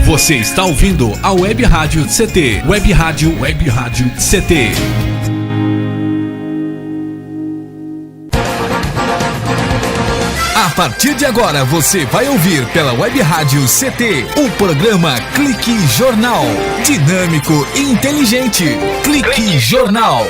Você está ouvindo a Web Rádio CT. Web Rádio CT. A partir de agora você vai ouvir pela Web Rádio CT o programa Clique Jornal. Dinâmico e inteligente. Clique Jornal.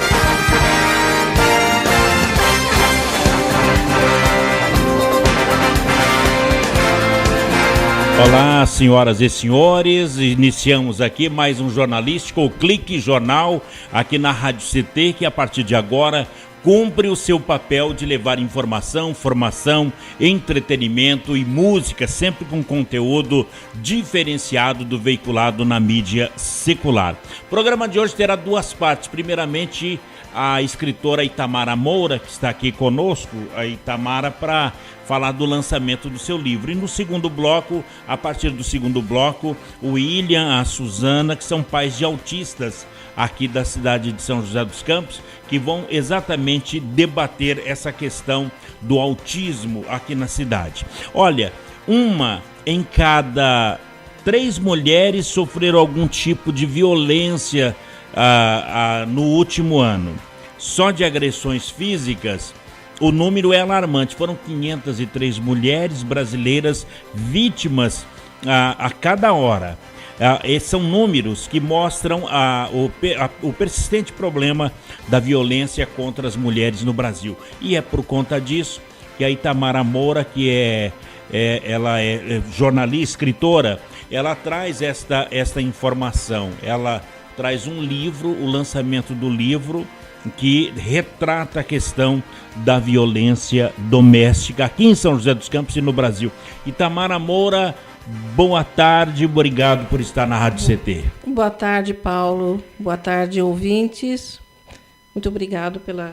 Olá, senhoras e senhores, iniciamos aqui mais um jornalístico, o Clique Jornal, aqui na Rádio CT, que a partir de agora cumpre o seu papel de levar informação, formação, entretenimento e música, sempre com conteúdo diferenciado do veiculado na mídia secular. O programa de hoje terá duas partes. Primeiramente, a escritora Itamara Moura, que está aqui conosco, a Itamara, para falar do lançamento do seu livro. E no segundo bloco, a partir do segundo bloco, o William, a Suzana, que são pais de autistas aqui da cidade de São José dos Campos, que vão exatamente debater essa questão do autismo aqui na cidade. Olha, uma em cada 3 mulheres sofreram algum tipo de violência no último ano. Só de agressões físicas, o número é alarmante. Foram 503 mulheres brasileiras vítimas a cada hora. Esses são números que mostram o persistente problema da violência contra as mulheres no Brasil. E é por conta disso que a Itamara Moura, que ela é jornalista, escritora, ela traz esta informação. Ela traz um livro, o lançamento do livro, que retrata a questão da violência doméstica aqui em São José dos Campos e no Brasil. Itamara Moura, boa tarde, obrigado por estar na Rádio CT. Boa tarde, Paulo. Boa tarde, ouvintes. Muito obrigado pela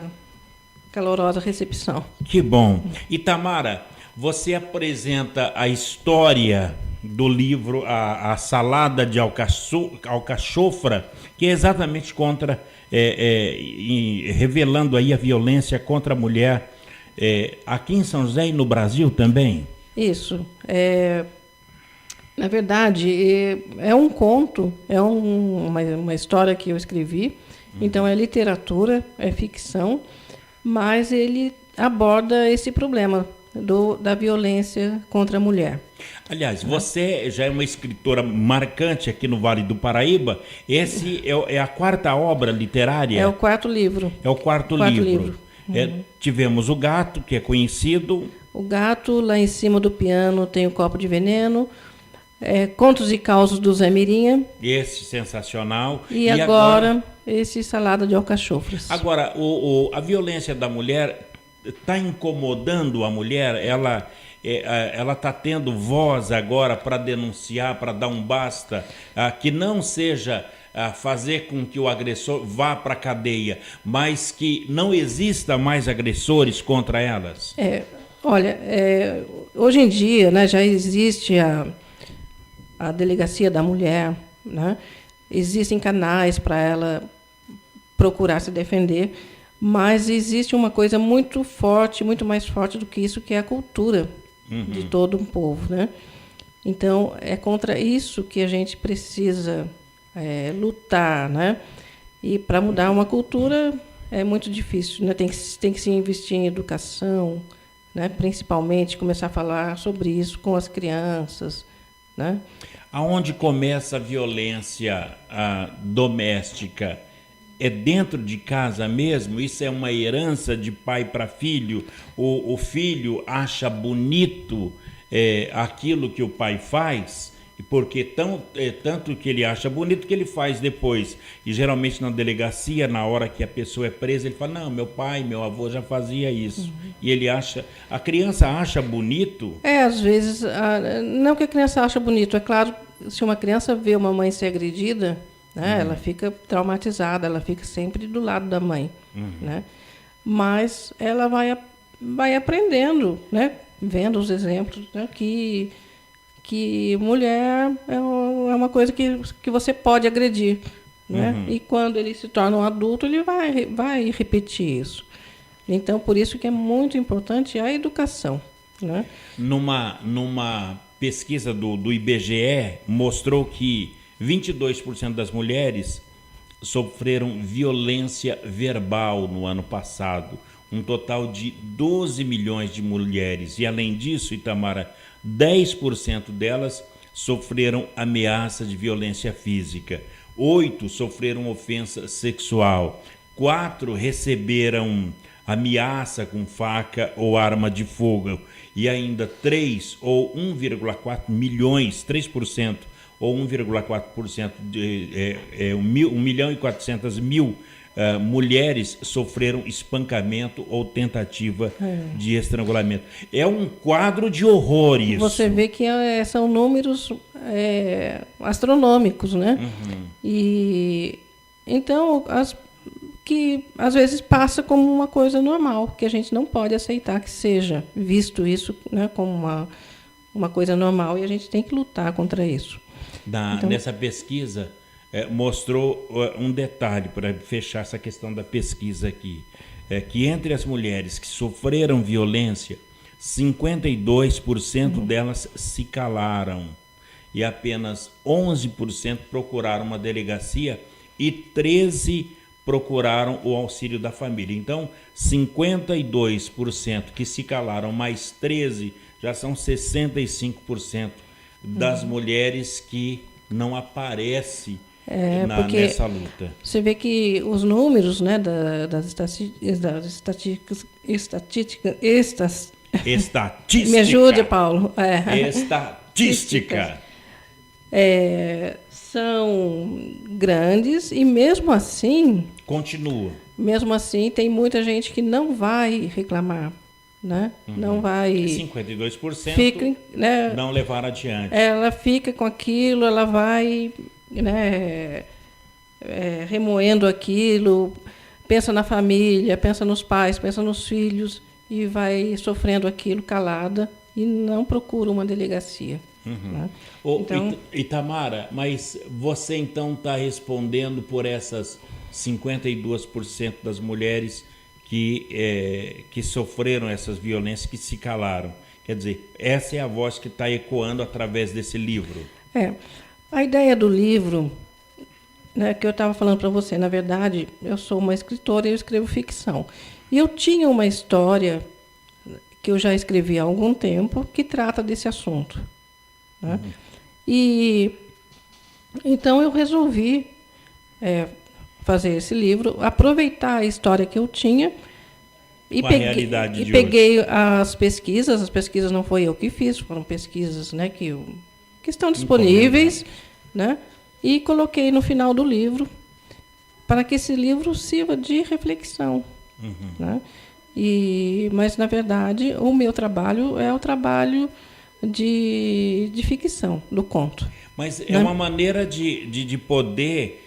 calorosa recepção. Que bom. Itamara, você apresenta a história do livro A Salada de Alcachofra, que é exatamente contra, revelando aí a violência contra a mulher aqui em São José e no Brasil também? Isso. Na verdade, é um conto, é uma história que eu escrevi, então é literatura, é ficção, mas ele aborda esse problema da violência contra a mulher. Aliás, você já é uma escritora marcante aqui no Vale do Paraíba. Esse é a quarta obra literária? É o quarto livro. É o quarto livro. Tivemos O Gato, que é conhecido. O Gato, Lá em Cima do Piano Tem o Copo de Veneno. Contos e Causos do Zé Mirinha. Esse sensacional. E agora esse Salada de Alcachofras. Agora, a violência da mulher está incomodando a mulher? Ela está tendo voz agora para denunciar, para dar um basta, que não seja fazer com que o agressor vá para a cadeia, mas que não exista mais agressores contra elas? Olha, hoje em dia, né, já existe a Delegacia da Mulher, né? Existem canais para ela procurar se defender, mas existe uma coisa muito forte, muito mais forte do que isso, que é a cultura de todo um povo, né? Então, é contra isso que a gente precisa lutar, né? E para mudar uma cultura é muito difícil, né? Tem que se investir em educação, né? Principalmente começar a falar sobre isso com as crianças, né? Aonde começa a violência doméstica? É dentro de casa mesmo? Isso é uma herança de pai para filho? O filho acha bonito aquilo que o pai faz? Porque tanto que ele acha bonito que ele faz depois. E geralmente na delegacia, na hora que a pessoa é presa, ele fala: não, meu pai, meu avô já fazia isso. E ele acha... A criança acha bonito? Às vezes... não que a criança acha bonito. É claro, se uma criança vê uma mãe ser agredida, né, ela fica traumatizada, ela fica sempre do lado da mãe. Né? Mas ela vai aprendendo, né, vendo os exemplos, né, que mulher é uma coisa que você pode agredir, né? E quando ele se torna um adulto, ele vai repetir isso. Então, por isso que é muito importante a educação, né? Numa pesquisa do IBGE mostrou que 22% das mulheres sofreram violência verbal no ano passado, um total de 12 milhões de mulheres. E além disso, Itamara, 10% delas sofreram ameaça de violência física, 8 sofreram ofensa sexual, 4 receberam ameaça com faca ou arma de fogo, e ainda 3 ou 1,4 milhões, 3%, ou 1,4%, 1.400.000 mulheres sofreram espancamento ou tentativa de estrangulamento. É um quadro de horror isso. Você vê que são números astronômicos, né? E então, que às vezes passa como uma coisa normal, que a gente não pode aceitar que seja visto isso, né, como uma coisa normal, e a gente tem que lutar contra isso. Então, nessa pesquisa, mostrou um detalhe, para fechar essa questão da pesquisa aqui, que entre as mulheres que sofreram violência, 52% delas se calaram e apenas 11% procuraram uma delegacia e 13% procuraram o auxílio da família. Então, 52% que se calaram, mais 13%, já são 65% das mulheres que não aparecem nessa luta. Você vê que os números, né, das estatísticas. Me ajude, Paulo. Estatística. São grandes e mesmo assim... Continua. Mesmo assim, tem muita gente que não vai reclamar, né? Não vai... 52% não levar adiante. Ela fica com aquilo, ela vai, né, remoendo aquilo, pensa na família, pensa nos pais, pensa nos filhos e vai sofrendo aquilo calada e não procura uma delegacia. Né? Então, Itamara, mas você então está respondendo por essas 52% das mulheres que sofreram essas violências, que se calaram. Quer dizer, essa é a voz que está ecoando através desse livro. A ideia do livro, né, que eu estava falando para você, na verdade, eu sou uma escritora e eu escrevo ficção. E eu tinha uma história que eu já escrevi há algum tempo que trata desse assunto. Né? E então eu resolvi fazer esse livro, aproveitar a história que eu tinha e peguei as pesquisas não foi eu que fiz, foram pesquisas, né, que estão disponíveis, né, e coloquei no final do livro para que esse livro sirva de reflexão. Né? Mas, na verdade, o meu trabalho é o trabalho de ficção, do conto. Mas é uma maneira de poder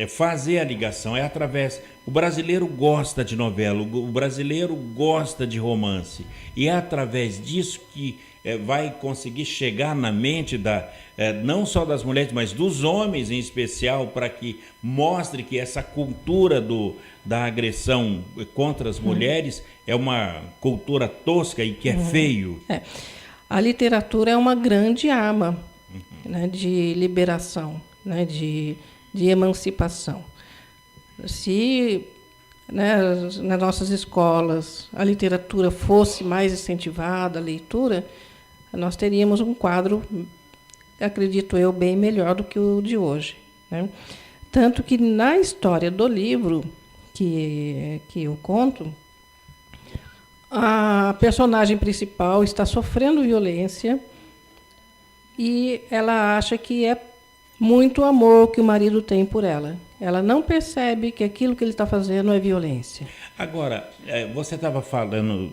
fazer a ligação, é através... O brasileiro gosta de novela, o brasileiro gosta de romance, e é através disso que vai conseguir chegar na mente não só das mulheres, mas dos homens em especial, para que mostre que essa cultura da agressão contra as mulheres é uma cultura tosca e que é feio. A literatura é uma grande arma, né, de liberação, né, de emancipação. Se, né, nas nossas escolas a literatura fosse mais incentivada, a leitura, nós teríamos um quadro, acredito eu, bem melhor do que o de hoje. Né? Tanto que na história do livro que eu conto, a personagem principal está sofrendo violência e ela acha que é muito amor que o marido tem por ela. Ela não percebe que aquilo que ele está fazendo é violência. Agora, você estava falando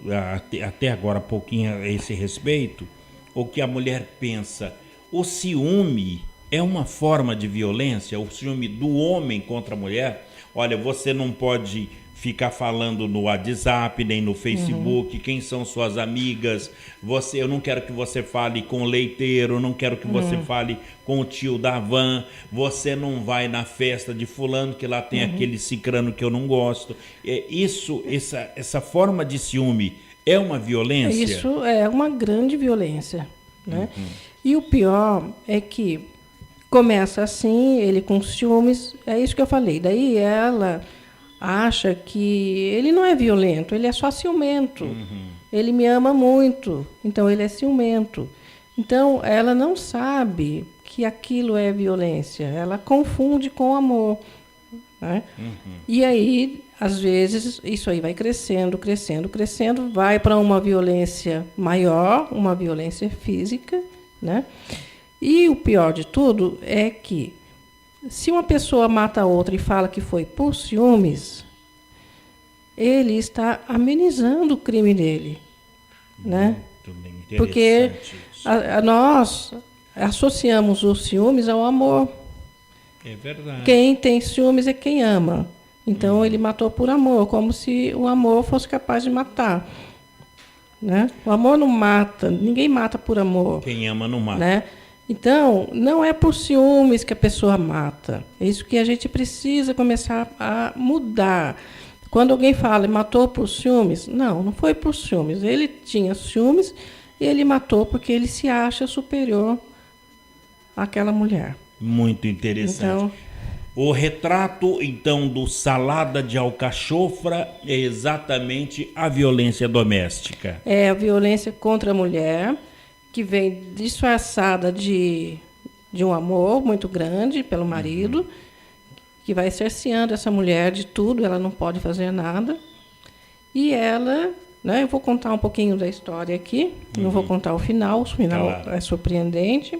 até agora há pouquinho a esse respeito, o que a mulher pensa. O ciúme é uma forma de violência? O ciúme do homem contra a mulher? Olha, você não pode ficar falando no WhatsApp, nem no Facebook, quem são suas amigas, eu não quero que você fale com o leiteiro, não quero que você fale com o tio da van, você não vai na festa de fulano, que lá tem aquele cicrano que eu não gosto. Essa forma de ciúme é uma violência? Isso é uma grande violência. Né? E o pior é que começa assim, ele com ciúmes, é isso que eu falei. Daí ela acha que ele não é violento, ele é só ciumento. Ele me ama muito, então ele é ciumento. Então ela não sabe que aquilo é violência, ela confunde com amor. Né? E aí, às vezes, isso aí vai crescendo, vai para uma violência maior, uma violência física, né? E o pior de tudo é que, se uma pessoa mata a outra e fala que foi por ciúmes, ele está amenizando o crime dele, né? Muito bem, interessante porque isso. nós associamos os ciúmes ao amor. É verdade. Quem tem ciúmes é quem ama. Então ele matou por amor, como se o amor fosse capaz de matar. Né? O amor não mata, ninguém mata por amor. Quem ama não mata. Né? Então, não é por ciúmes que a pessoa mata. É isso que a gente precisa começar a mudar. Quando alguém fala matou por ciúmes, não foi por ciúmes. Ele tinha ciúmes e ele matou porque ele se acha superior àquela mulher. Muito interessante. Então, o retrato, então, do Salada de Alcachofra é exatamente a violência doméstica. É a violência contra a mulher, que vem disfarçada de um amor muito grande pelo marido, que vai cerceando essa mulher de tudo, ela não pode fazer nada. E ela, né, eu vou contar um pouquinho da história aqui, não vou contar o final Claro. é surpreendente.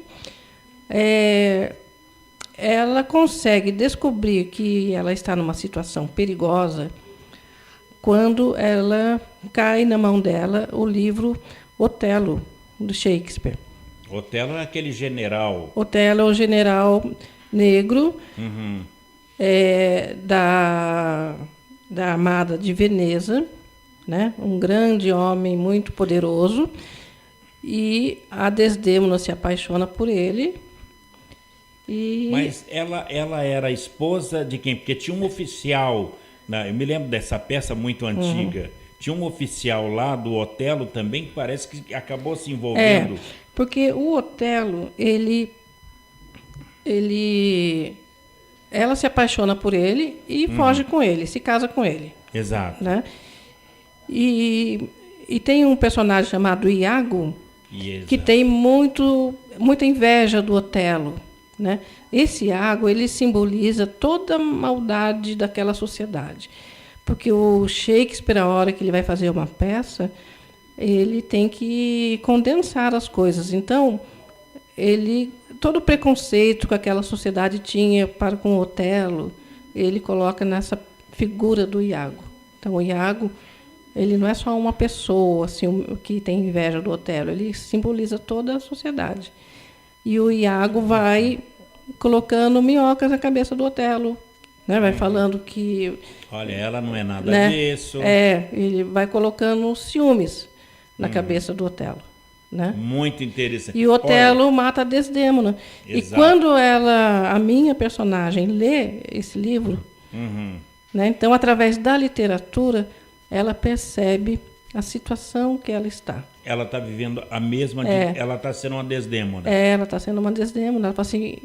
Ela consegue descobrir que ela está numa situação perigosa quando ela cai na mão dela o livro Otelo, do Shakespeare. Otelo é aquele general. Otelo é o general negro da Armada de Veneza, né? Um grande homem muito poderoso, e a Desdémona se apaixona por ele. Mas ela era esposa de quem? Porque tinha um oficial, eu me lembro dessa peça muito antiga, tinha um oficial lá do Otelo também que parece que acabou se envolvendo. Porque o Otelo, ela se apaixona por ele e foge com ele, se casa com ele. Exato. Né? E tem um personagem chamado Iago, que tem muita inveja do Otelo. Né? Esse Iago, ele simboliza toda a maldade daquela sociedade. Porque o Shakespeare, a hora que ele vai fazer uma peça, ele tem que condensar as coisas. Então, todo o preconceito que aquela sociedade tinha para com o Otelo, ele coloca nessa figura do Iago. Então, o Iago, ele não é só uma pessoa assim, que tem inveja do Otelo, ele simboliza toda a sociedade. E o Iago vai colocando minhocas na cabeça do Otelo, né? Vai falando que... Olha, ela não é nada disso. Ele vai colocando ciúmes na cabeça do Otelo. Né? Muito interessante. E o Otelo mata a Desdémona. Exato. E quando a minha personagem lê esse livro, né? Então, através da literatura, ela percebe a situação que ela está. Ela está vivendo a mesma... Ela está sendo uma Desdémona. Ela está sendo uma Desdémona. Ela fala assim,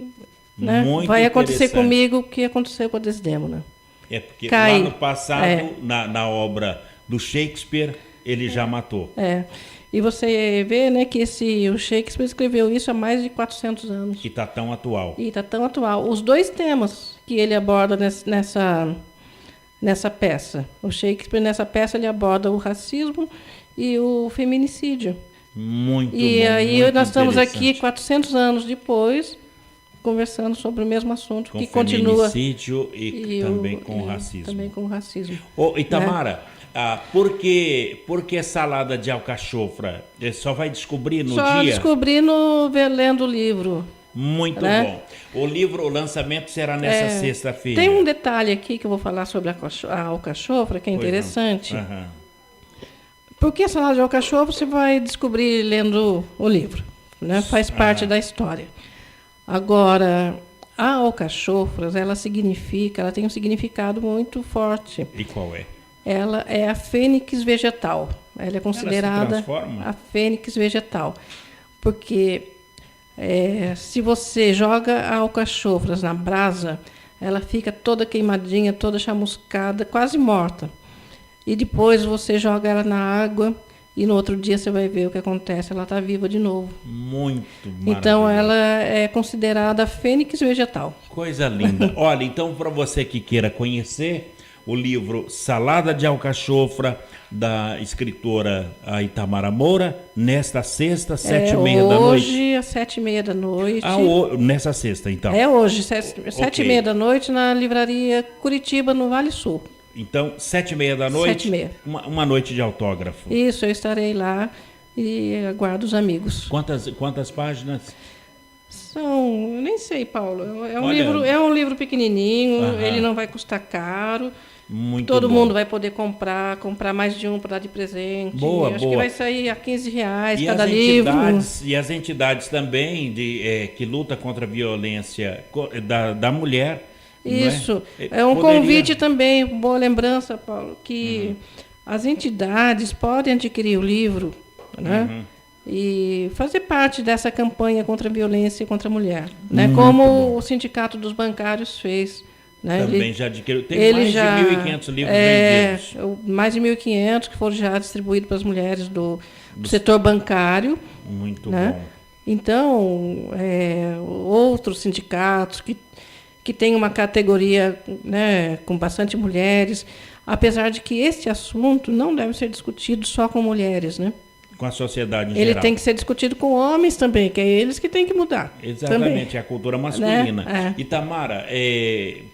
né? Muito vai acontecer interessante. comigo o que aconteceu com a Desdémona. É porque Cai. lá no passado, na obra do Shakespeare, ele já matou. E você vê, né, que o Shakespeare escreveu isso há mais de 400 anos. E está tão atual. E está tão atual. Os dois temas que ele aborda nessa peça. O Shakespeare, nessa peça, ele aborda o racismo e o feminicídio. Muito E bom, aí muito nós estamos interessante. aqui 400 anos depois, conversando sobre o mesmo assunto, Com que continua. feminicídio e também com o racismo. Também com o racismo. Ô, Itamara, por que Salada de Alcachofra? Só vai descobrir no Só dia? descobri lendo o livro. Muito né? bom. O lançamento será nessa sexta-feira. Tem um detalhe aqui que eu vou falar sobre a alcachofra, que é interessante. Porque a salada de alcachofra você vai descobrir lendo o livro. Né? Faz parte da história. Agora, a alcachofra, ela tem um significado muito forte. E qual é? Ela é a fênix vegetal. Ela é considerada Ela se transforma? a fênix vegetal. Porque Se você joga a alcachofras na brasa, ela fica toda queimadinha, toda chamuscada, quase morta. E depois você joga ela na água e no outro dia você vai ver o que acontece. Ela está viva de novo. Muito maravilhoso. Então ela é considerada fênix vegetal. Coisa linda. Olha, então para você que queira conhecer o livro Salada de Alcachofra, da escritora Itamara Moura, nesta sexta, 7h30 da noite. Hoje, às 7h30 da noite. Nessa sexta, então. É hoje, 7h30 da noite, na livraria Curitiba, no Vale Sul. Então, 7h30 da noite, 7h30. Uma noite de autógrafo. Isso, eu estarei lá e aguardo os amigos. Quantas páginas? Eu nem sei, Paulo. É um livro pequenininho, ele não vai custar caro. Muito Todo bom. mundo vai poder comprar mais de um para dar de presente. Acho que vai sair a R$15 cada livro. E as entidades também que lutam contra a violência da mulher. Isso. É um convite também, boa lembrança, Paulo, que as entidades podem adquirir o livro, né? E fazer parte dessa campanha contra a violência contra a mulher, né? Como o Sindicato dos Bancários fez. Né? Também já adquiriu. Tem mais de 1.500 livros vendidos. Mais de 1.500 que foram já distribuídos para as mulheres do setor bancário. Muito né? bom. Então, outros sindicatos que têm uma categoria, né, com bastante mulheres, apesar de que esse assunto não deve ser discutido só com mulheres, né? Com a sociedade em geral. Ele tem que ser discutido com homens também, que é eles que têm que mudar. Exatamente, também. É a cultura masculina. Né? Itamara,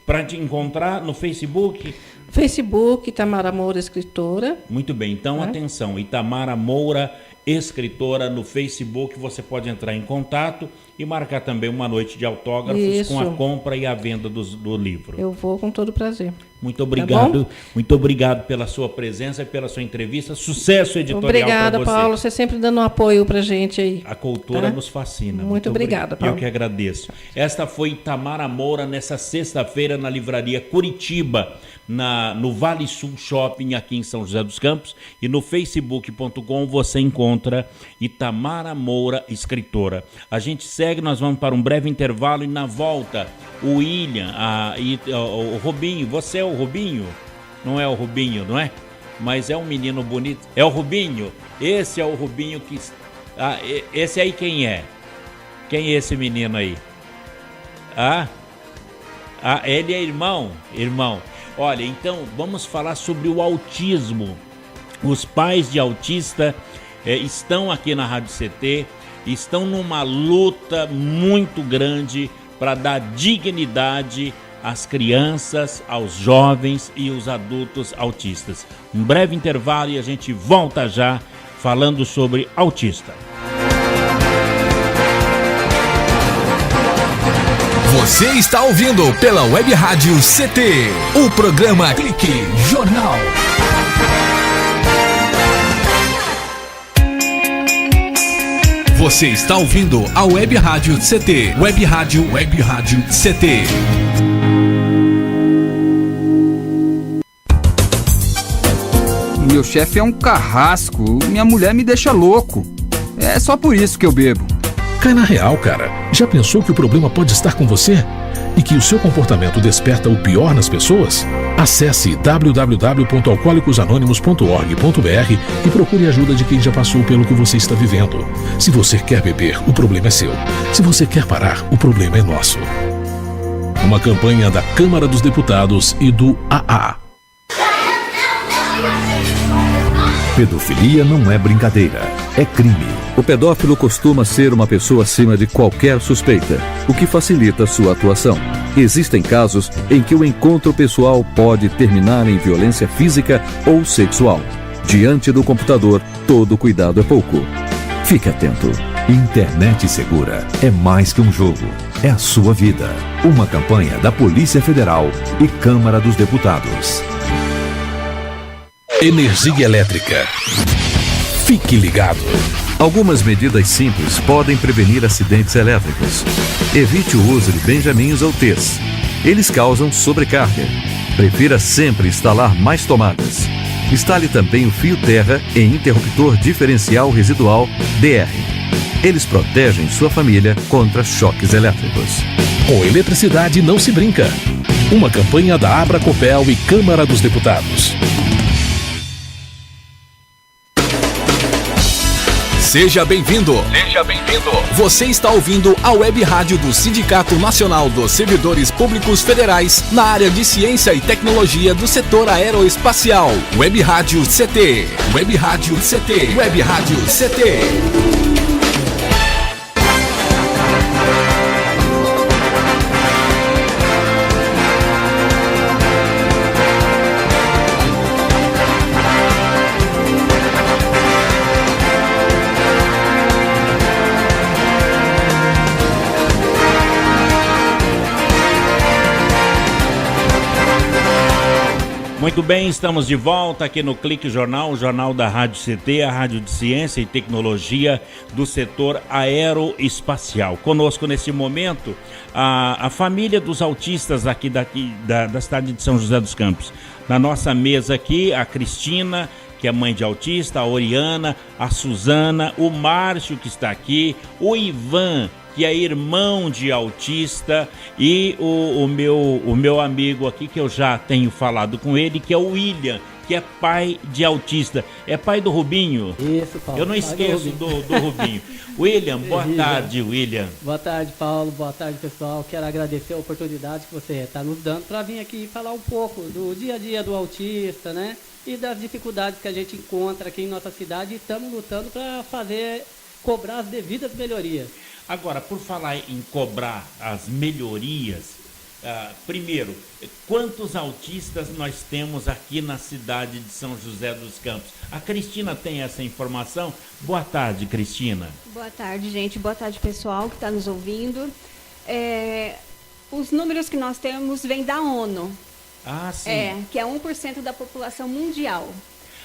para te encontrar no Facebook... Facebook, Itamara Moura, escritora. Muito bem, então atenção, Itamara Moura, escritora, no Facebook, você pode entrar em contato e marcar também uma noite de autógrafos com a compra e a venda do livro. Eu vou com todo prazer. Muito obrigado, muito obrigado pela sua presença e pela sua entrevista. Sucesso editorial para você. Obrigada, Paulo, você sempre dando um apoio para a gente aí. A cultura nos fascina. Muito obrigada, Paulo. Eu que agradeço. Esta foi Itamara Moura nessa sexta-feira na livraria Curitiba, no Vale Sul Shopping, aqui em São José dos Campos, e no facebook.com você encontra Itamara Moura, escritora. A gente segue, nós vamos para um breve intervalo e na volta o William, o Rubinho, você é o Rubinho? Não é o Rubinho, não é? Mas é um menino bonito. É o Rubinho. Esse é o Rubinho que... esse aí quem é? Quem é esse menino aí? Ele é irmão? Irmão. Olha, então vamos falar sobre o autismo. Os pais de autista estão aqui na Rádio CT, estão numa luta muito grande para dar dignidade às crianças, aos jovens e os adultos autistas. Um breve intervalo e a gente volta já falando sobre autista. Você está ouvindo pela Web Rádio CT, o programa Clique Jornal. Você está ouvindo a Web Rádio CT, Web Rádio CT. Meu chefe é um carrasco, minha mulher me deixa louco. É só por isso que eu bebo. Cai na real, cara. Já pensou que o problema pode estar com você? E que o seu comportamento desperta o pior nas pessoas? Acesse www.alcoolicosanonimos.org.br e procure ajuda de quem já passou pelo que você está vivendo. Se você quer beber, o problema é seu. Se você quer parar, o problema é nosso. Uma campanha da Câmara dos Deputados e do AA. Pedofilia não é brincadeira, é crime. O pedófilo costuma ser uma pessoa acima de qualquer suspeita, o que facilita sua atuação. Existem casos em que o encontro pessoal pode terminar em violência física ou sexual. Diante do computador, todo cuidado é pouco. Fique atento. Internet segura é mais que um jogo, é a sua vida. Uma campanha da Polícia Federal e Câmara dos Deputados. Energia elétrica. Fique ligado. Algumas medidas simples podem prevenir acidentes elétricos. Evite o uso de benjamins ou T's. Eles causam sobrecarga. Prefira sempre instalar mais tomadas. Instale também o fio terra em interruptor diferencial residual DR. Eles protegem sua família contra choques elétricos. Com eletricidade não se brinca. Uma campanha da Abracopel e Câmara dos Deputados. Seja bem-vindo. Seja bem-vindo. Você está ouvindo a Web Rádio do Sindicato Nacional dos Servidores Públicos Federais na área de Ciência e Tecnologia do setor aeroespacial. Web Rádio CT. Web Rádio CT. Web Rádio CT. Muito bem, estamos de volta aqui no Clique Jornal, o jornal da Rádio CT, a Rádio de Ciência e Tecnologia do setor aeroespacial. Conosco nesse momento a família dos autistas aqui da cidade de São José dos Campos. Na nossa mesa aqui, a Cristina, que é mãe de autista, a Oriana, a Suzana, o Márcio, que está aqui, o Ivan, que é irmão de autista, e o meu amigo aqui, que eu já tenho falado com ele, que é o William, que é pai de autista. É pai do Rubinho? Isso, Paulo. Eu não esqueço do Rubinho. William, boa tarde, William. Boa tarde, Paulo. Boa tarde, pessoal. Quero agradecer a oportunidade que você está nos dando para vir aqui falar um pouco do dia a dia do autista, né? E das dificuldades que a gente encontra aqui em nossa cidade, e estamos lutando para cobrar as devidas melhorias. Agora, por falar em cobrar as melhorias, primeiro, quantos autistas nós temos aqui na cidade de São José dos Campos? A Cristina tem essa informação. Boa tarde, Cristina. Boa tarde, gente. Boa tarde, pessoal que está nos ouvindo. Os números que nós temos vêm da ONU. Ah, sim. Que é 1% da população mundial.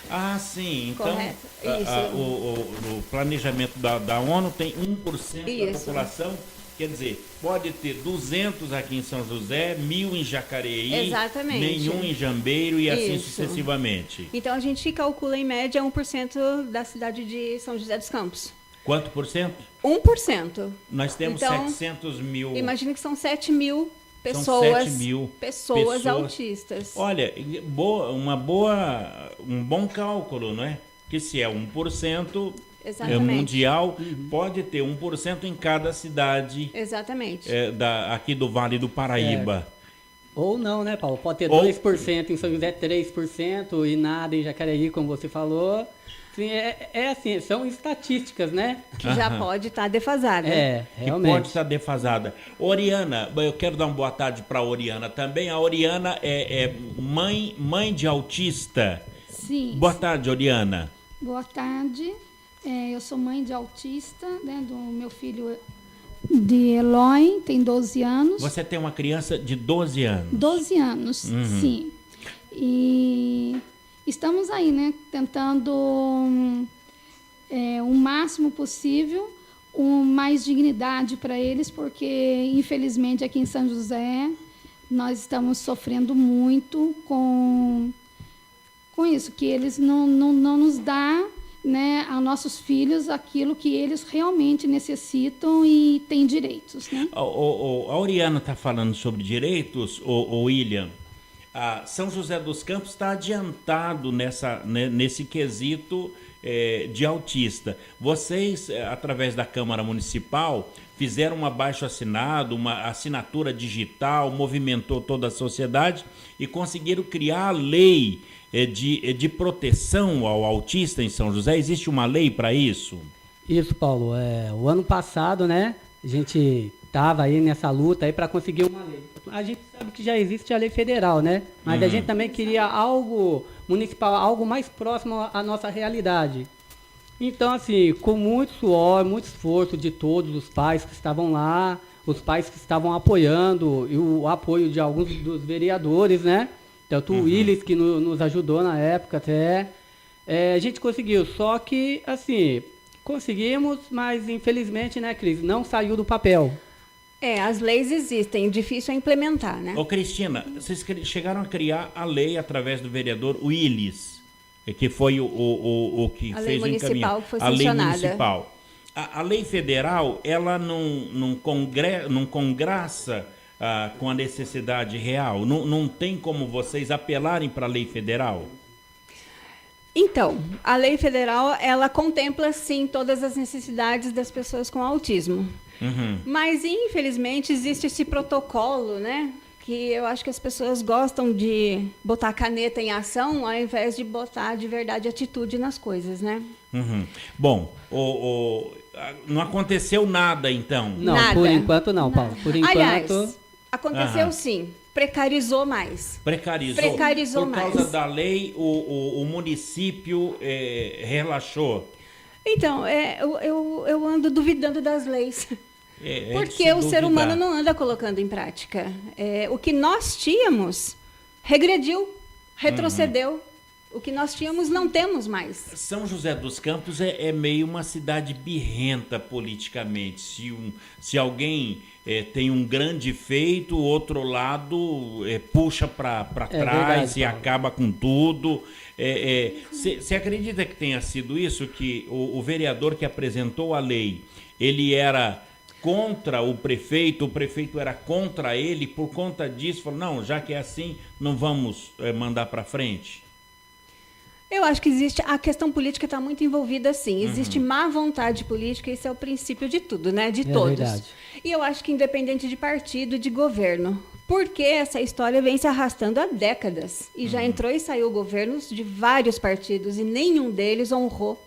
Ah, sim. Então, correto. Isso. O planejamento da ONU tem 1% Isso. da população. Quer dizer, pode ter 200 aqui em São José, 1.000 em Jacareí, exatamente, nenhum em Jambeiro e assim isso. sucessivamente. Então, a gente calcula em média 1% da cidade de São José dos Campos. Quanto por cento? 1%. Nós temos então, 700 mil... Imagina que são 7 mil pessoas autistas. Olha, um bom cálculo, não é? Que se é 1% mundial, pode ter 1% em cada cidade. Exatamente. Aqui do Vale do Paraíba. Ou não, né, Paulo? Pode ter 2% em São José, 3% e nada em Jacareí, como você falou. Sim, assim, são estatísticas, né? Que já pode estar defasada. Realmente. Que pode estar defasada. Oriana, eu quero dar uma boa tarde para a Oriana também. A Oriana é mãe de autista. Sim. Boa tarde, Oriana. Boa tarde. Eu sou mãe de autista, né, do meu filho de Eloy, tem 12 anos. Você tem uma criança de 12 anos. 12 anos, sim. E... estamos aí, né, tentando o máximo possível, mais dignidade para eles, porque, infelizmente, aqui em São José, nós estamos sofrendo muito com isso, que eles não nos dão, né, aos nossos filhos aquilo que eles realmente necessitam e têm direitos. Né? A Oriana está falando sobre direitos, o William. São José dos Campos está adiantado nesse quesito de autista. Vocês, através da Câmara Municipal, fizeram um abaixo-assinado, uma assinatura digital, movimentou toda a sociedade e conseguiram criar a lei de proteção ao autista em São José. Existe uma lei para isso? Isso, Paulo. O ano passado, né, a gente estava aí nessa luta aí para conseguir uma lei. A gente sabe que já existe a lei federal, né? Mas a gente também queria algo municipal, algo mais próximo à nossa realidade. Então, assim, com muito suor, muito esforço de todos os pais que estavam lá, os pais que estavam apoiando, e o apoio de alguns dos vereadores, né? Tanto o Willis, que nos ajudou na época até. A gente conseguiu, só que, assim, conseguimos, mas infelizmente, né, Cris, não saiu do papel. As leis existem, difícil é implementar, né? Ô, Cristina, vocês chegaram a criar a lei através do vereador Willis, que foi o que a fez lei o municipal encaminhamento. que foi a lei sancionada. municipal. A lei federal, ela não congraça com a necessidade real? Não tem como vocês apelarem para a lei federal? Então, a lei federal, ela contempla, sim, todas as necessidades das pessoas com autismo. Uhum. Mas, infelizmente, existe esse protocolo, né? Que eu acho que as pessoas gostam de botar a caneta em ação, ao invés de botar de verdade atitude nas coisas, né? Uhum. Bom, não aconteceu nada, então? Não, Nada. por enquanto não, Paulo. Por enquanto... Aliás, aconteceu sim. Precarizou mais. Precarizou mais. Por causa da lei, o município relaxou. Então, eu ando duvidando das leis. Porque o ser humano não anda colocando em prática. O que nós tínhamos regrediu, retrocedeu. O que nós tínhamos não temos mais. São José dos Campos é meio uma cidade birrenta politicamente. Se alguém tem um grande feito, o outro lado puxa para trás verdade, e acaba com tudo. Você acredita que tenha sido isso? Que o vereador que apresentou a lei, ele era contra o prefeito era contra ele, por conta disso, falou, não, já que é assim, não vamos mandar para frente? Eu acho que a questão política está muito envolvida, sim. Existe má vontade política, esse é o princípio de tudo, né? De todos. Verdade. E eu acho que independente de partido, de governo. Porque essa história vem se arrastando há décadas. E já entrou e saiu governos de vários partidos e nenhum deles honrou.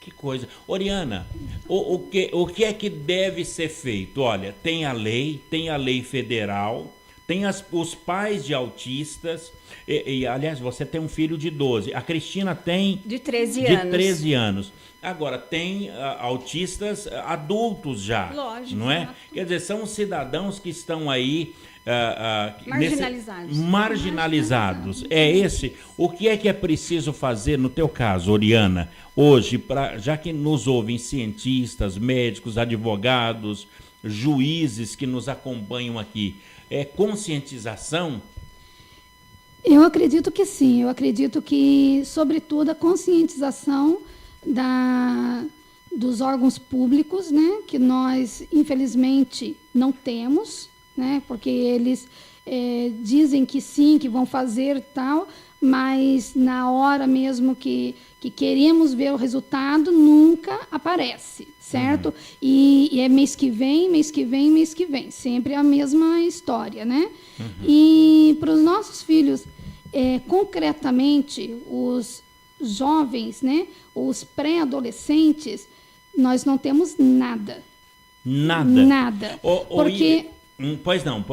Que coisa. Oriana, o que é que deve ser feito? Olha, tem a lei federal, tem os pais de autistas, aliás, você tem um filho de 12, a Cristina tem... De 13 anos. Agora, tem autistas adultos já. Lógico. Não é? Quer dizer, são cidadãos que estão aí... marginalizados. O que é preciso fazer no teu caso, Oriana, hoje, já que nos ouvem cientistas, médicos, advogados, juízes que nos acompanham aqui, conscientização? Eu acredito que sim, eu acredito que, sobretudo, a conscientização dos órgãos públicos, né, que nós, infelizmente, não temos, né, porque eles dizem que sim, que vão fazer tal, mas na hora mesmo que queremos ver o resultado, nunca aparece, certo? E é mês que vem, sempre a mesma história, né? E para os nossos filhos, concretamente, os jovens, né, os pré-adolescentes, nós não temos nada. Nada. Porque... Pois não.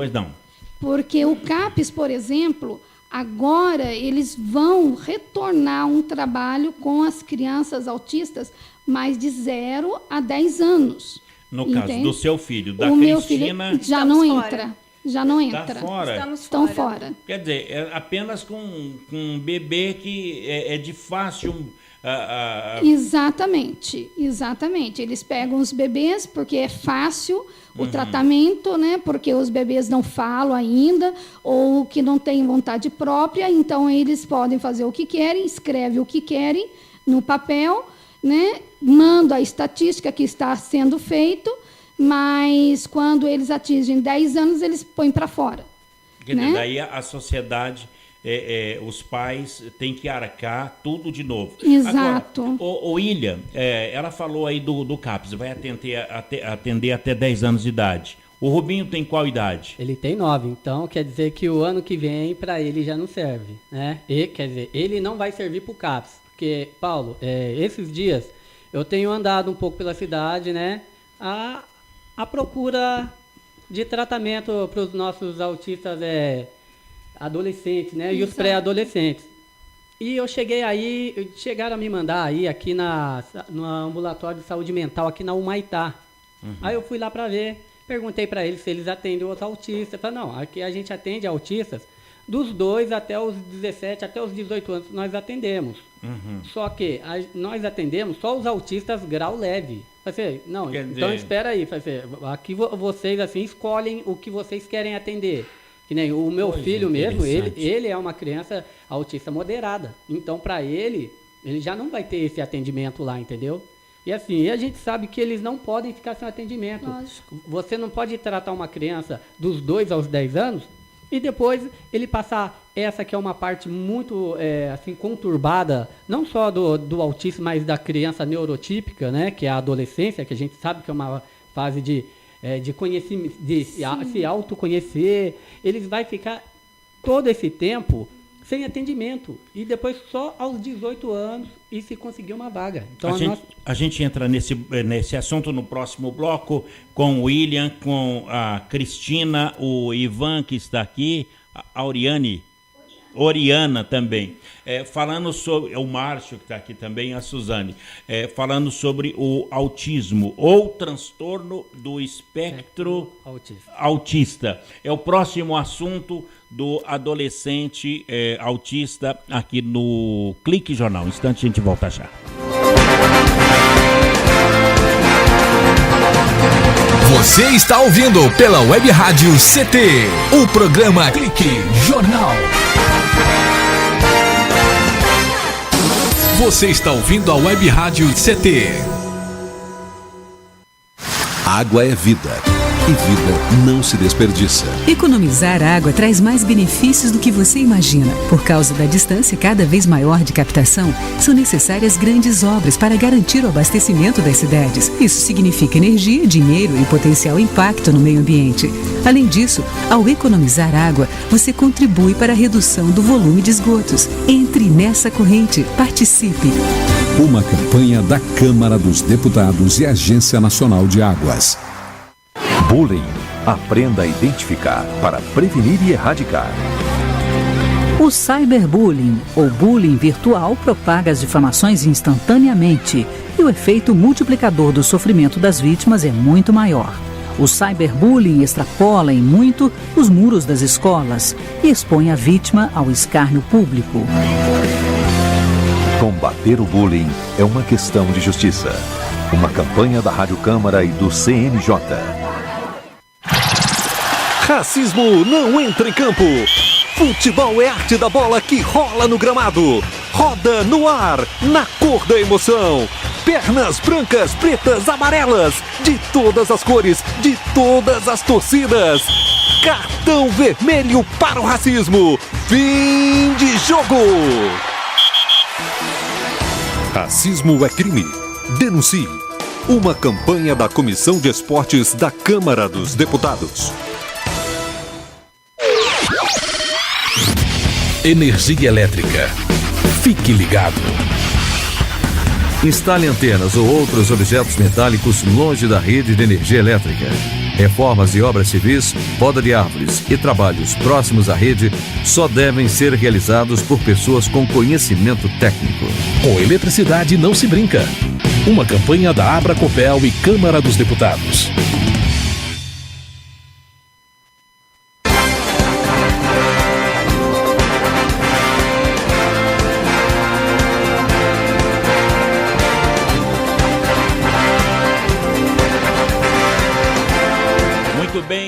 Porque o CAPES, por exemplo, agora eles vão retornar um trabalho com as crianças autistas mais de 0 a 10 anos. No caso do seu filho, da Cristina... O meu filho já não entra. Já não entra. Estão fora. Quer dizer, é apenas com um bebê que é de fácil... Exatamente. Eles pegam os bebês porque é fácil o tratamento, né? Porque os bebês não falam ainda ou que não têm vontade própria, então eles podem fazer o que querem, escrevem o que querem no papel, né? Manda a estatística que está sendo feito, mas quando eles atingem 10 anos, eles põem para fora. Quer né? dizer, daí a sociedade... os pais têm que arcar tudo de novo. Exato. Agora, William, ela falou aí do CAPES, vai atender até 10 anos de idade. O Rubinho tem qual idade? Ele tem 9, então quer dizer que o ano que vem para ele já não serve, né? Quer dizer, ele não vai servir para o CAPES, porque, Paulo, esses dias eu tenho andado um pouco pela cidade, né? A procura de tratamento para os nossos autistas adolescentes, né? E os pré-adolescentes. E eu chegaram a me mandar aí aqui no ambulatório de saúde mental aqui na Humaitá. Aí eu fui lá para ver, perguntei para eles se eles atendem os autistas. Falei, não, aqui a gente atende autistas dos 2 até os 17, até os 18 anos nós atendemos. Só que nós atendemos só os autistas grau leve. Falei, não, então espera aí. Falei, aqui vocês assim escolhem o que vocês querem atender. Que nem o meu filho mesmo, ele é uma criança autista moderada. Então, para ele já não vai ter esse atendimento lá, entendeu? E assim, a gente sabe que eles não podem ficar sem atendimento. Lógico. Você não pode tratar uma criança dos 2 aos 10 anos e depois ele passar essa que é uma parte muito assim, conturbada, não só do autismo, mas da criança neurotípica, né, que é a adolescência, que a gente sabe que é uma fase de conhecimento, de se autoconhecer. Eles vão ficar todo esse tempo sem atendimento e depois só aos 18 anos e se conseguir uma vaga. Então, a gente entra nesse assunto no próximo bloco com o William, com a Cristina, o Ivan que está aqui, a Oriana também, falando sobre o Márcio que está aqui também, a Suzane, falando sobre o autismo ou transtorno do espectro autista. É o próximo assunto do adolescente autista aqui no Clique Jornal. Um instante, a gente volta já. Você está ouvindo pela Web Rádio CT, o programa Clique Jornal. Você está ouvindo a Web Rádio CT. Água é vida. E vida não se desperdiça. Economizar água traz mais benefícios do que você imagina. Por causa da distância cada vez maior de captação, são necessárias grandes obras para garantir o abastecimento das cidades. Isso significa energia, dinheiro e potencial impacto no meio ambiente. Além disso, ao economizar água, você contribui para a redução do volume de esgotos. Entre nessa corrente. Participe. Uma campanha da Câmara dos Deputados e Agência Nacional de Águas. Bullying. Aprenda a identificar para prevenir e erradicar. O cyberbullying, ou bullying virtual, propaga as difamações instantaneamente e o efeito multiplicador do sofrimento das vítimas é muito maior. O cyberbullying extrapola em muito os muros das escolas e expõe a vítima ao escárnio público. Combater o bullying é uma questão de justiça. Uma campanha da Rádio Câmara e do CNJ. Racismo não entra em campo. Futebol é arte da bola que rola no gramado. Roda no ar, na cor da emoção. Pernas brancas, pretas, amarelas. De todas as cores, de todas as torcidas. Cartão vermelho para o racismo. Fim de jogo. Racismo é crime. Denuncie. Uma campanha da Comissão de Esportes da Câmara dos Deputados. Energia elétrica. Fique ligado. Instale antenas ou outros objetos metálicos longe da rede de energia elétrica. Reformas e obras civis, poda de árvores e trabalhos próximos à rede só devem ser realizados por pessoas com conhecimento técnico. Com eletricidade não se brinca. Uma campanha da Abracopel e Câmara dos Deputados.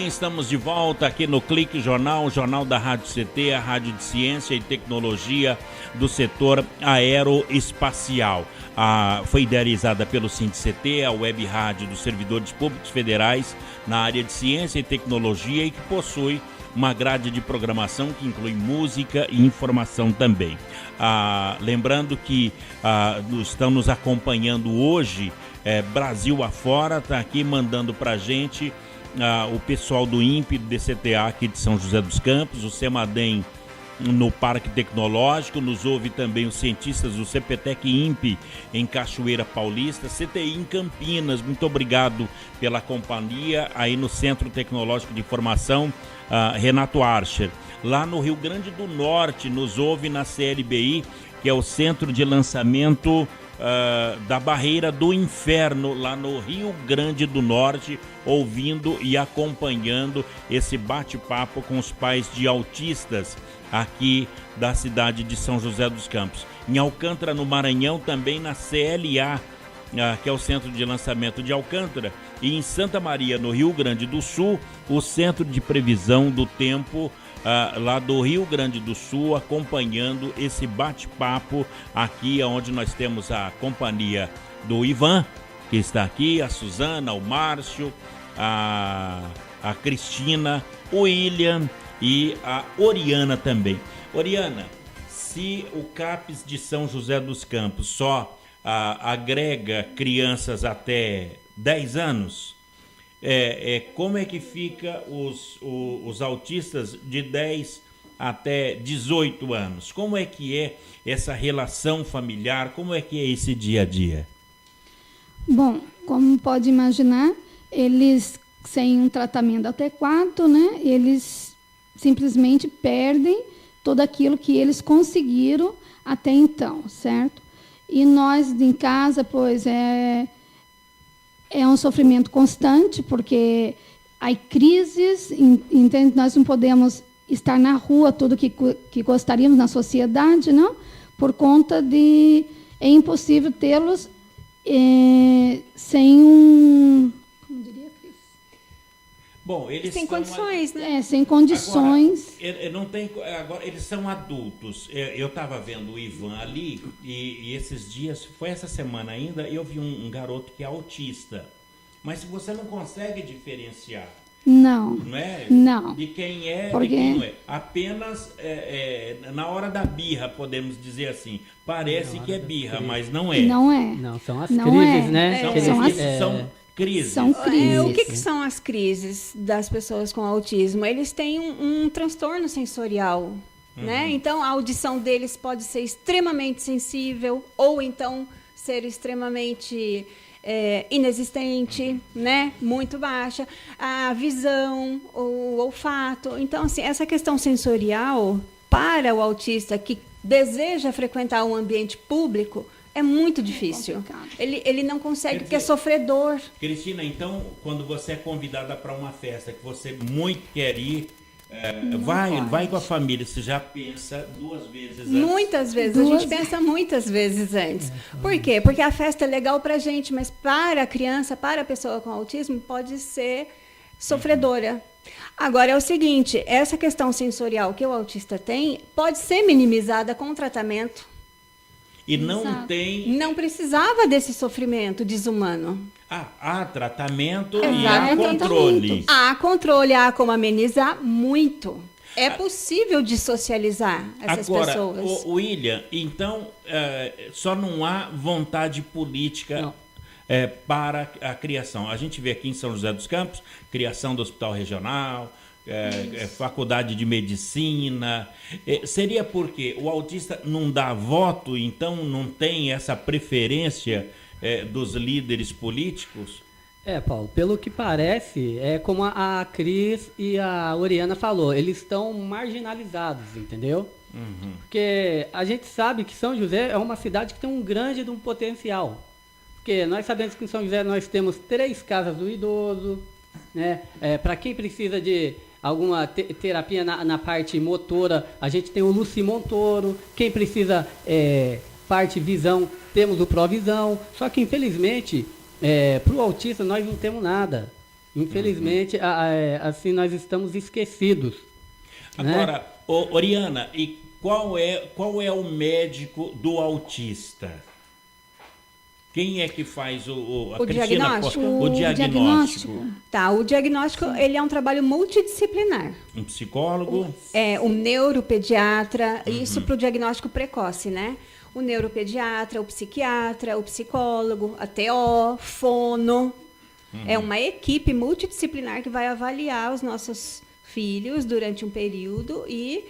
Estamos de volta aqui no Clique Jornal, o jornal da Rádio CT, a rádio de ciência e tecnologia do setor aeroespacial. Foi idealizada pelo SINDCT, a web rádio dos servidores públicos federais na área de ciência e tecnologia e que possui uma grade de programação que inclui música e informação também. Lembrando que estão nos acompanhando hoje, Brasil afora, está aqui mandando para a gente o pessoal do INPE, do DCTA aqui de São José dos Campos, o CEMADEM no Parque Tecnológico, nos ouve também os cientistas do CPTEC INPE em Cachoeira Paulista, CTI em Campinas, muito obrigado pela companhia aí no Centro Tecnológico de Informação, Renato Archer. Lá no Rio Grande do Norte, nos ouve na CLBI, que é o Centro de Lançamento da Barreira do Inferno, lá no Rio Grande do Norte, ouvindo e acompanhando esse bate-papo com os pais de autistas aqui da cidade de São José dos Campos. Em Alcântara, no Maranhão, também na CLA, que é o Centro de Lançamento de Alcântara, e em Santa Maria, no Rio Grande do Sul, o Centro de Previsão do Tempo lá do Rio Grande do Sul, acompanhando esse bate-papo aqui, onde nós temos a companhia do Ivan que está aqui, a Suzana, o Márcio, a Cristina, o William e a Oriana também. Oriana, se o CAPES de São José dos Campos só agrega crianças até 10 anos, como é que fica os autistas de 10 até 18 anos? Como é que é essa relação familiar? Como é que é esse dia a dia? Bom, como pode imaginar, eles sem um tratamento adequado, né, eles simplesmente perdem tudo aquilo que eles conseguiram até então, certo? E nós em casa, pois, é um sofrimento constante, porque há crises, entende? Nós não podemos estar na rua tudo que gostaríamos na sociedade, não? Por conta de... É impossível tê-los sem um... Como diria, Cris? Bom, eles sem condições, né? Sem condições. Agora, eles são adultos. Eu estava vendo o Ivan ali, e esses dias, foi essa semana ainda, eu vi um garoto que é autista. Mas você não consegue diferenciar. Não. Não é? Não. De quem é, porque... de quem não é. Apenas na hora da birra, podemos dizer assim. Parece que é birra, mas não é. Não é. Não, são as crises, né? São crises. São crises. O que são as crises das pessoas com autismo? Eles têm um transtorno sensorial, né? Então, a audição deles pode ser extremamente sensível ou então ser extremamente inexistente, né? Muito baixa. A visão, o olfato. Então, assim, essa questão sensorial para o autista que deseja frequentar um ambiente público é muito difícil. Ele não consegue, porque é sofredor. Cristina, então, quando você é convidada para uma festa que você muito quer ir, vai com a família, você já pensa 2 vezes antes? Muitas vezes, a gente pensa muitas vezes antes. Por quê? Porque a festa é legal para a gente, mas para a criança, para a pessoa com autismo, pode ser sofredora. Agora, é o seguinte, essa questão sensorial que o autista tem pode ser minimizada com o tratamento. E não precisava desse sofrimento desumano. Há tratamento e há controle. Há controle, há como amenizar muito. É possível dessocializar essas pessoas. Agora, William, então, só não há vontade política para a criação. A gente vê aqui em São José dos Campos, criação do Hospital Regional, faculdade de medicina. Seria porque o autista não dá voto, então não tem essa preferência dos líderes políticos? Paulo, pelo que parece, é como a Cris e a Oriana falou, eles estão marginalizados, entendeu? Porque a gente sabe que São José é uma cidade que tem um grande potencial. Porque nós sabemos que em São José nós temos 3 casas do idoso, né? Para quem precisa de alguma terapia na parte motora, a gente tem o Luci Montoro. Quem precisa parte visão, temos o Provisão. Só que, infelizmente, para o autista nós não temos nada. Infelizmente, assim nós estamos esquecidos. Agora, né? Oriana, e qual é o médico do autista? Quem é que faz o diagnóstico? O diagnóstico. Tá, o diagnóstico ele é um trabalho multidisciplinar. Um psicólogo? Um neuropediatra, isso para o diagnóstico precoce, né? O neuropediatra, o psiquiatra, o psicólogo, a TO, fono. É uma equipe multidisciplinar que vai avaliar os nossos filhos durante um período e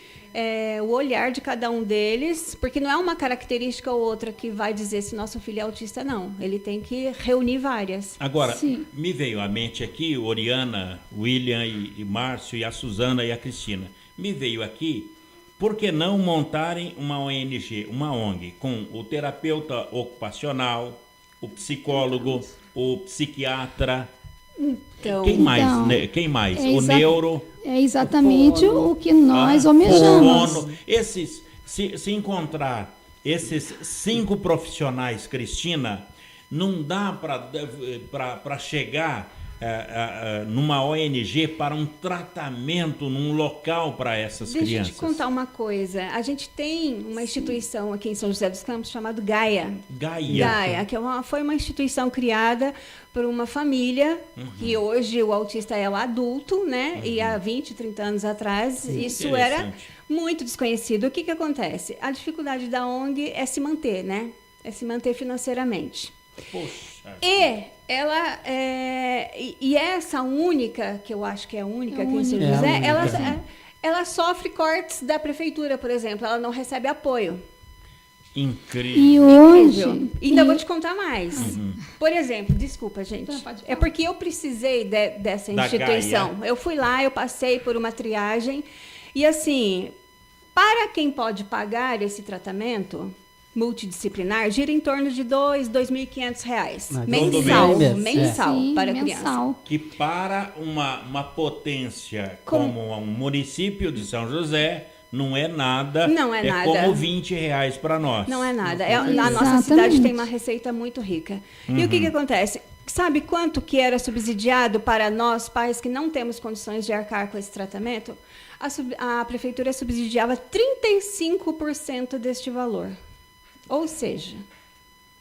o olhar de cada um deles, porque não é uma característica ou outra que vai dizer se nosso filho é autista, não. Ele tem que reunir várias. Agora, me veio à mente aqui, Oriana, William e Márcio, e a Suzana e a Cristina. Me veio aqui, por que não montarem uma ONG, uma ONG, com o terapeuta ocupacional, o psicólogo, o psiquiatra... Quem mais? Quem mais? O neuro... É exatamente o que nós almejamos. Se encontrar esses 5 profissionais, Cristina, não dá para chegar numa ONG para um tratamento num local para essas crianças? Deixa eu te contar uma coisa. A gente tem uma instituição aqui em São José dos Campos chamada Gaia. Gaia, que foi uma instituição criada por uma família, que hoje o autista é o adulto, né? E há 20, 30 anos atrás, isso era muito desconhecido. O que acontece? A dificuldade da ONG é se manter, né? É se manter financeiramente. Poxa. E ela e essa única, que eu acho que é a única aqui em São José, ela sofre cortes da prefeitura, por exemplo. Ela não recebe apoio. Incrível. E hoje... Ainda vou te contar mais. Por exemplo, desculpa, gente. É porque eu precisei dessa instituição. Eu fui lá, eu passei por uma triagem. E assim, para quem pode pagar esse tratamento multidisciplinar, gira em torno de R$2.500 mensal para a criança. Que para uma potência como um município de São José não é nada. Não é nada. Como R$20 para nós. Não é nada. A nossa cidade tem uma receita muito rica. E o que acontece? Sabe quanto que era subsidiado para nós, pais que não temos condições de arcar com esse tratamento? A prefeitura subsidiava 35% deste valor. Ou seja,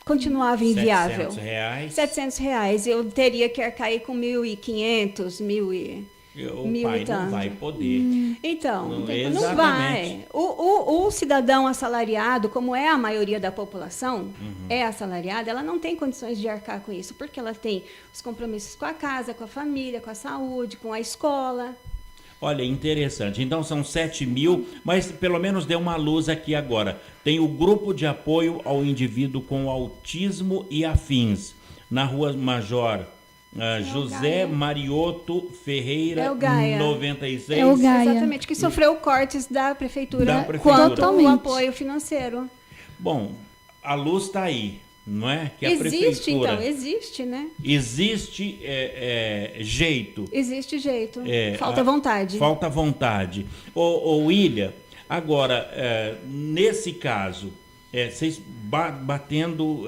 continuava inviável. R$700. Eu teria que arcar aí com 1.500, o pai não vai poder. Então, não vai. O cidadão assalariado, como é a maioria da população, é assalariada, ela não tem condições de arcar com isso, porque ela tem os compromissos com a casa, com a família, com a saúde, com a escola. Olha, interessante. Então são 7 mil, mas pelo menos deu uma luz aqui agora. Tem o grupo de apoio ao indivíduo com autismo e afins, na Rua Major José Marioto Ferreira, 96. É o Gaia. Exatamente, que sofreu cortes da prefeitura quanto ao apoio financeiro. Bom, a luz está aí, não é? Que existe, então, existe, né? Existe jeito. Existe jeito. Falta vontade. Falta vontade. Ô William, agora, nesse caso, vocês batendo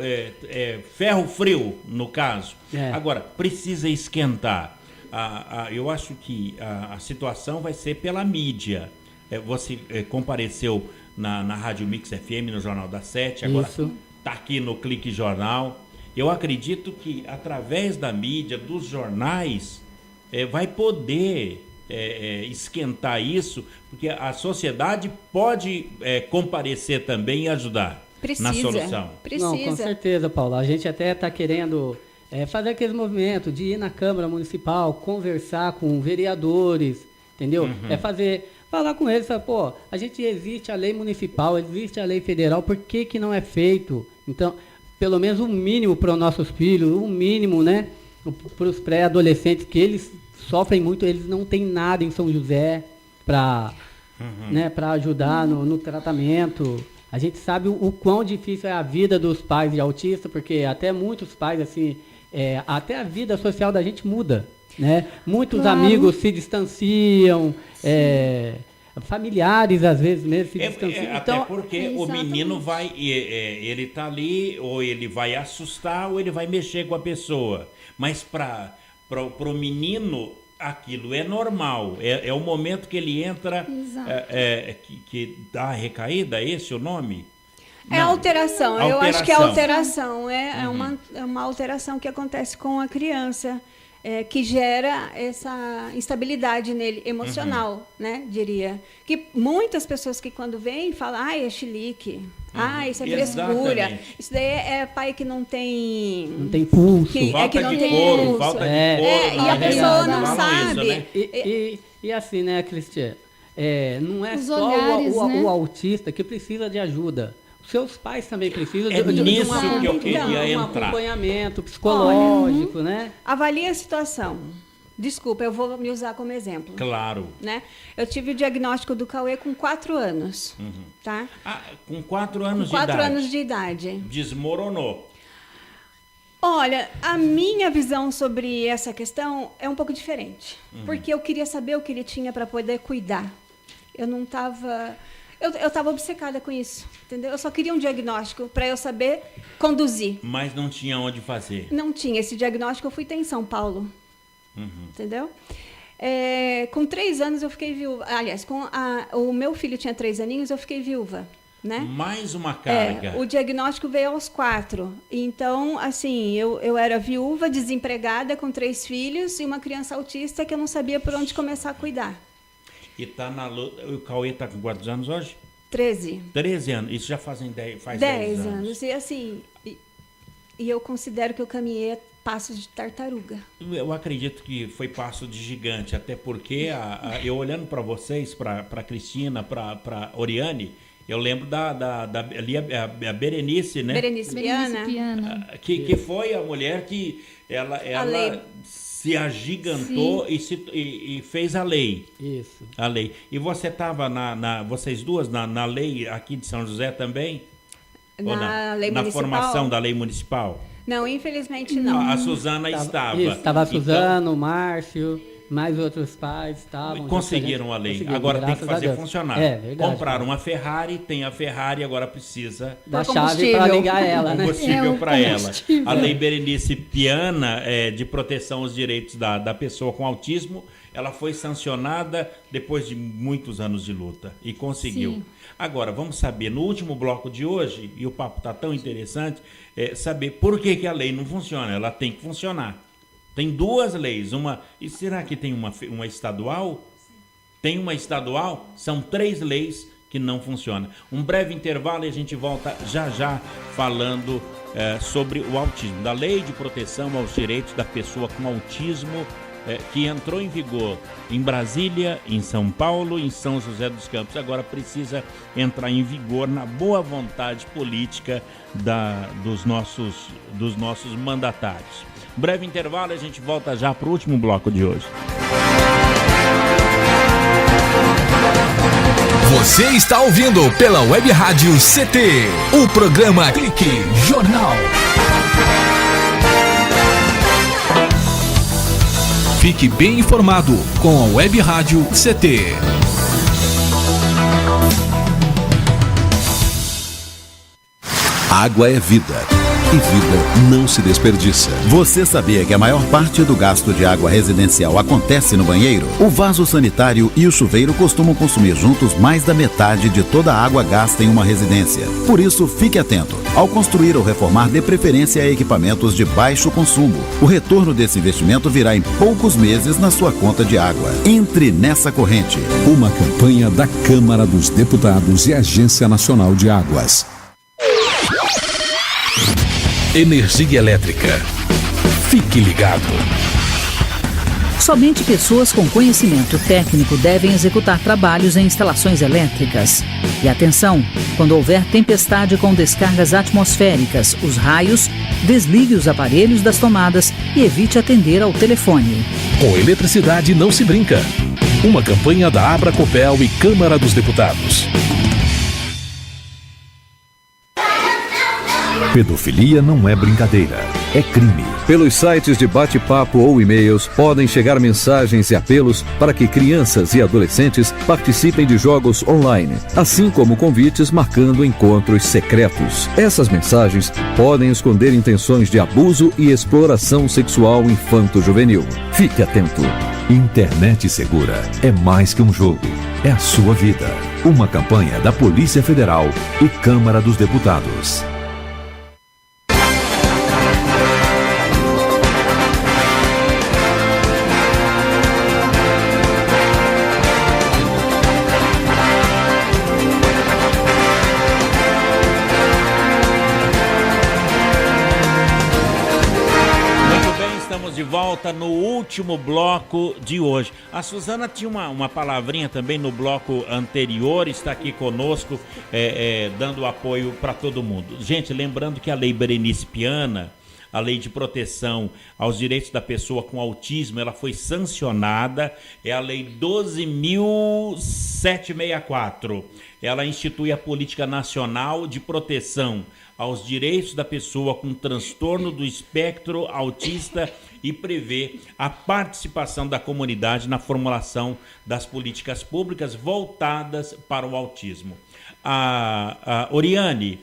ferro frio, no caso. Agora, precisa esquentar. Eu acho que a situação vai ser pela mídia. Você compareceu na Rádio Mix FM, no Jornal das 7, agora está aqui no Clique Jornal. Eu acredito que, através da mídia, dos jornais, vai poder esquentar isso, porque a sociedade pode comparecer também e ajudar na solução. Não, com certeza, Paulo. A gente até está querendo fazer aquele movimento de ir na Câmara Municipal, conversar com vereadores, entendeu? Falar com eles, pô, a gente existe a lei municipal, existe a lei federal, por que não é feito? Então, pelo menos um mínimo para os nossos filhos, um mínimo, né, para os pré-adolescentes, que eles sofrem muito, eles não têm nada em São José para ajudar no tratamento. A gente sabe o quão difícil é a vida dos pais de autista, porque até muitos pais, assim, até a vida social da gente muda, né? Muitos amigos se distanciam, familiares às vezes mesmo se distanciam. Até porque o menino vai, ele está ali, ou ele vai assustar, ou ele vai mexer com a pessoa. Mas para o menino, aquilo é normal. É o momento que ele entra, que dá a recaída, esse é o nome? Alteração. Eu acho que é alteração. É uma alteração que acontece com a criança. Que gera essa instabilidade nele, emocional, né, diria. Que muitas pessoas que quando vêm falam, é chilique, isso é frescura. Isso daí é pai que não tem... Não tem pulso. Falta de couro, falta de couro. E a pessoa não sabe. Isso, né? E assim, né, Cristiane, não é os só olhares, o autista que precisa de ajuda. Seus pais também precisam de um acompanhamento psicológico, né? Avalie a situação. Desculpa, eu vou me usar como exemplo. Claro. Né? Eu tive o diagnóstico do Cauê com 4 anos. Tá? Com 4 anos de idade? 4 anos de idade. Desmoronou. Olha, a minha visão sobre essa questão é um pouco diferente. Porque eu queria saber o que ele tinha para poder cuidar. Eu não estava... Eu estava obcecada com isso, entendeu? Eu só queria um diagnóstico para eu saber conduzir. Mas não tinha onde fazer. Não tinha. Esse diagnóstico eu fui ter em São Paulo. Entendeu? Com 3 anos eu fiquei viúva. Aliás, o meu filho tinha 3 aninhos, eu fiquei viúva. Né? Mais uma carga. O diagnóstico veio aos 4. Então, assim, eu era viúva, desempregada, com 3 filhos e uma criança autista que eu não sabia por onde começar a cuidar. E tá na luta. O Cauê está com quantos anos hoje? 13. 13 anos. Isso já faz 10 anos. E assim, e eu considero que eu caminhei passos de tartaruga. Eu acredito que foi passo de gigante, até porque eu olhando para vocês, para Cristina, para Oriane, eu lembro ali a Berenice, né? Berenice Piana. Que foi a mulher que ela se agigantou e fez a lei. Isso. A lei. E você estava vocês duas na lei aqui de São José também? Na lei na municipal? Formação da lei municipal? Não, infelizmente não. A Suzana estava. Estava a Suzana, o Márcio. Mais outros pais estavam. Conseguiram a lei. Agora tem que fazer funcionar. Compraram uma Ferrari, tem a Ferrari, agora precisa da chave para ligar ela, né? Combustível para ela. A lei Berenice Piana, de proteção aos direitos da pessoa com autismo, ela foi sancionada depois de muitos anos de luta e conseguiu. Sim. Agora, vamos saber, no último bloco de hoje, e o papo está tão interessante, saber por que a lei não funciona. Ela tem que funcionar. Tem 2 leis, e será que tem uma estadual? Tem uma estadual? São 3 leis que não funcionam. Um breve intervalo e a gente volta já falando sobre o autismo, da lei de proteção aos direitos da pessoa com autismo, que entrou em vigor em Brasília, em São Paulo, em São José dos Campos. Agora precisa entrar em vigor na boa vontade política dos nossos mandatários. Breve intervalo, a gente volta já para o último bloco de hoje. Você está ouvindo pela Web Rádio CT, o programa Clique Jornal. Fique bem informado com a Web Rádio CT. Água é vida. E vida não se desperdiça. Você sabia que a maior parte do gasto de água residencial acontece no banheiro? O vaso sanitário e o chuveiro costumam consumir juntos mais da metade de toda a água gasta em uma residência. Por isso, fique atento. Ao construir ou reformar, dê preferência a equipamentos de baixo consumo. O retorno desse investimento virá em poucos meses na sua conta de água. Entre nessa corrente. Uma campanha da Câmara dos Deputados e Agência Nacional de Águas. Energia elétrica. Fique ligado. Somente pessoas com conhecimento técnico devem executar trabalhos em instalações elétricas. E atenção, quando houver tempestade com descargas atmosféricas, os raios, desligue os aparelhos das tomadas e evite atender ao telefone. Com eletricidade não se brinca. Uma campanha da Abracopel e Câmara dos Deputados. Pedofilia não é brincadeira, é crime. Pelos sites de bate-papo ou e-mails podem chegar mensagens e apelos para que crianças e adolescentes participem de jogos online, assim como convites marcando encontros secretos. Essas mensagens podem esconder intenções de abuso e exploração sexual infanto-juvenil. Fique atento. Internet segura é mais que um jogo, é a sua vida. Uma campanha da Polícia Federal e Câmara dos Deputados. De volta no último bloco de hoje. A Suzana tinha uma palavrinha também no bloco anterior, está aqui conosco, dando apoio para todo mundo. Gente, lembrando que a Lei Berenice Piana, a Lei de Proteção aos Direitos da Pessoa com Autismo, ela foi sancionada, é a Lei 12.764. Ela institui a Política Nacional de Proteção aos Direitos da Pessoa com Transtorno do Espectro Autista e prevê a participação da comunidade na formulação das políticas públicas voltadas para o autismo. Oriane,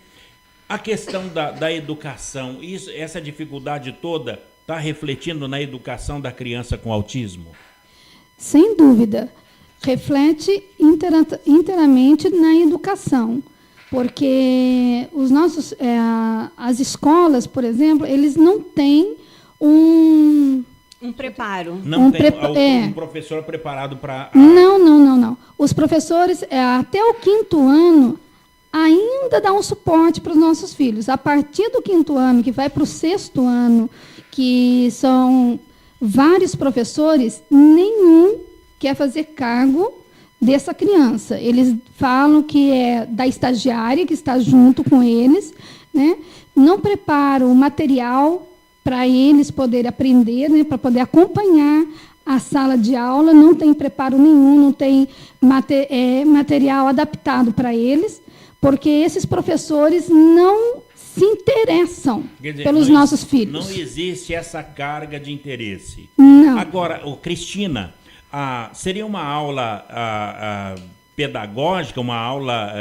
a questão da educação, essa dificuldade toda está refletindo na educação da criança com autismo? Sem dúvida. Reflete inteiramente na educação. Porque os nossos, as escolas, por exemplo, eles não têm um preparo. Não tem um professor preparado para... Não. Os professores, até o 5º ano, ainda dão um suporte para os nossos filhos. A partir do 5º ano, que vai para o 6º ano, que são vários professores, nenhum quer fazer cargo dessa criança. Eles falam que é da estagiária que está junto com eles, né? Não preparam o material para eles poderem aprender, né? Para poder acompanhar a sala de aula, não tem preparo nenhum, não tem material adaptado para eles, porque esses professores não se interessam pelos nossos filhos. Não existe essa carga de interesse. Não. Agora, Cristina, seria uma aula pedagógica, uma aula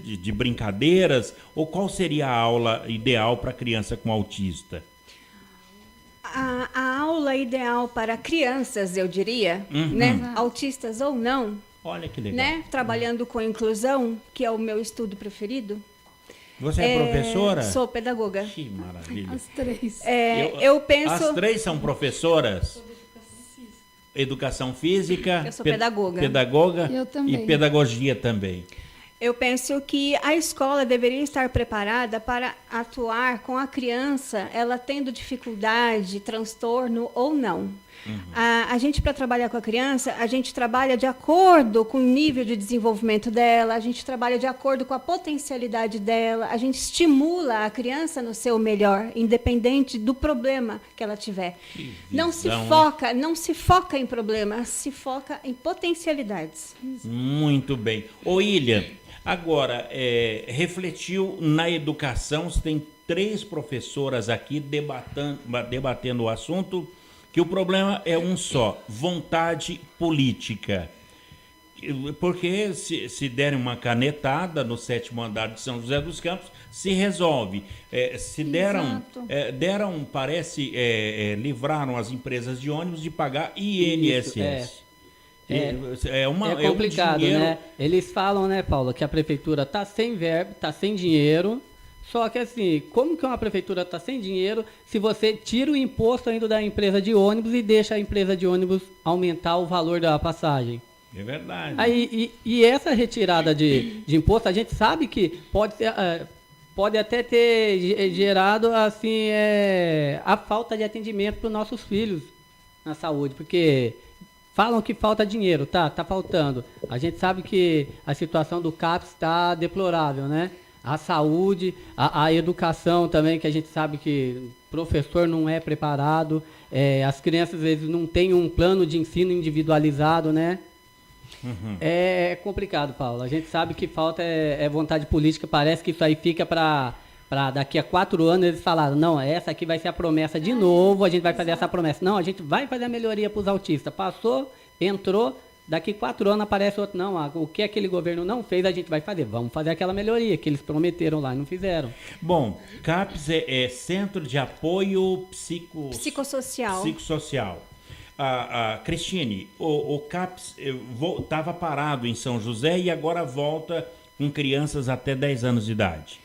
de brincadeiras, ou qual seria a aula ideal para criança com autista? A aula ideal para crianças, eu diria, né? Autistas ou não. Olha que legal. Né? Trabalhando com inclusão, que é o meu estudo preferido. Você é professora? Sou pedagoga. Que maravilha. As 3. Eu penso... As 3 são professoras? Educação física. Eu sou pedagoga. Pedagoga. Eu também. E pedagogia também. Eu penso que a escola deveria estar preparada para atuar com a criança, ela tendo dificuldade, transtorno ou não. A gente, para trabalhar com a criança, a gente trabalha de acordo com o nível de desenvolvimento dela, a gente trabalha de acordo com a potencialidade dela, a gente estimula a criança no seu melhor, independente do problema que ela tiver. Não se foca em problemas, se foca em potencialidades. Muito bem. Ilha, agora, refletiu na educação, você tem 3 professoras aqui debatendo o assunto, que o problema é um só, vontade política. Porque se derem uma canetada no 7º andar de São José dos Campos, se resolve. Livraram as empresas de ônibus de pagar INSS. É complicado, né? Eles falam, né, Paula, que a prefeitura está sem verba, está sem dinheiro. Só que assim, como que uma prefeitura está sem dinheiro se você tira o imposto ainda da empresa de ônibus e deixa a empresa de ônibus aumentar o valor da passagem? É verdade. E essa retirada de imposto, a gente sabe que pode até ter gerado assim, a falta de atendimento para os nossos filhos na saúde, porque falam que falta dinheiro, tá faltando. A gente sabe que a situação do CAPS está deplorável, né? A saúde, a educação também, que a gente sabe que o professor não é preparado, as crianças às vezes não têm um plano de ensino individualizado, né? É complicado, Paulo. A gente sabe que falta vontade política, parece que isso aí fica para daqui a 4 anos eles falaram, não, essa aqui vai ser a promessa de novo, a gente vai fazer essa promessa. Não, a gente vai fazer a melhoria para os autistas. Passou, entrou... Daqui 4 anos aparece outro, não, o que aquele governo não fez, a gente vai fazer. Vamos fazer aquela melhoria que eles prometeram lá e não fizeram. Bom, CAPS é Centro de Apoio Psicossocial. Cristine, o CAPS estava parado em São José e agora volta com crianças até 10 anos de idade.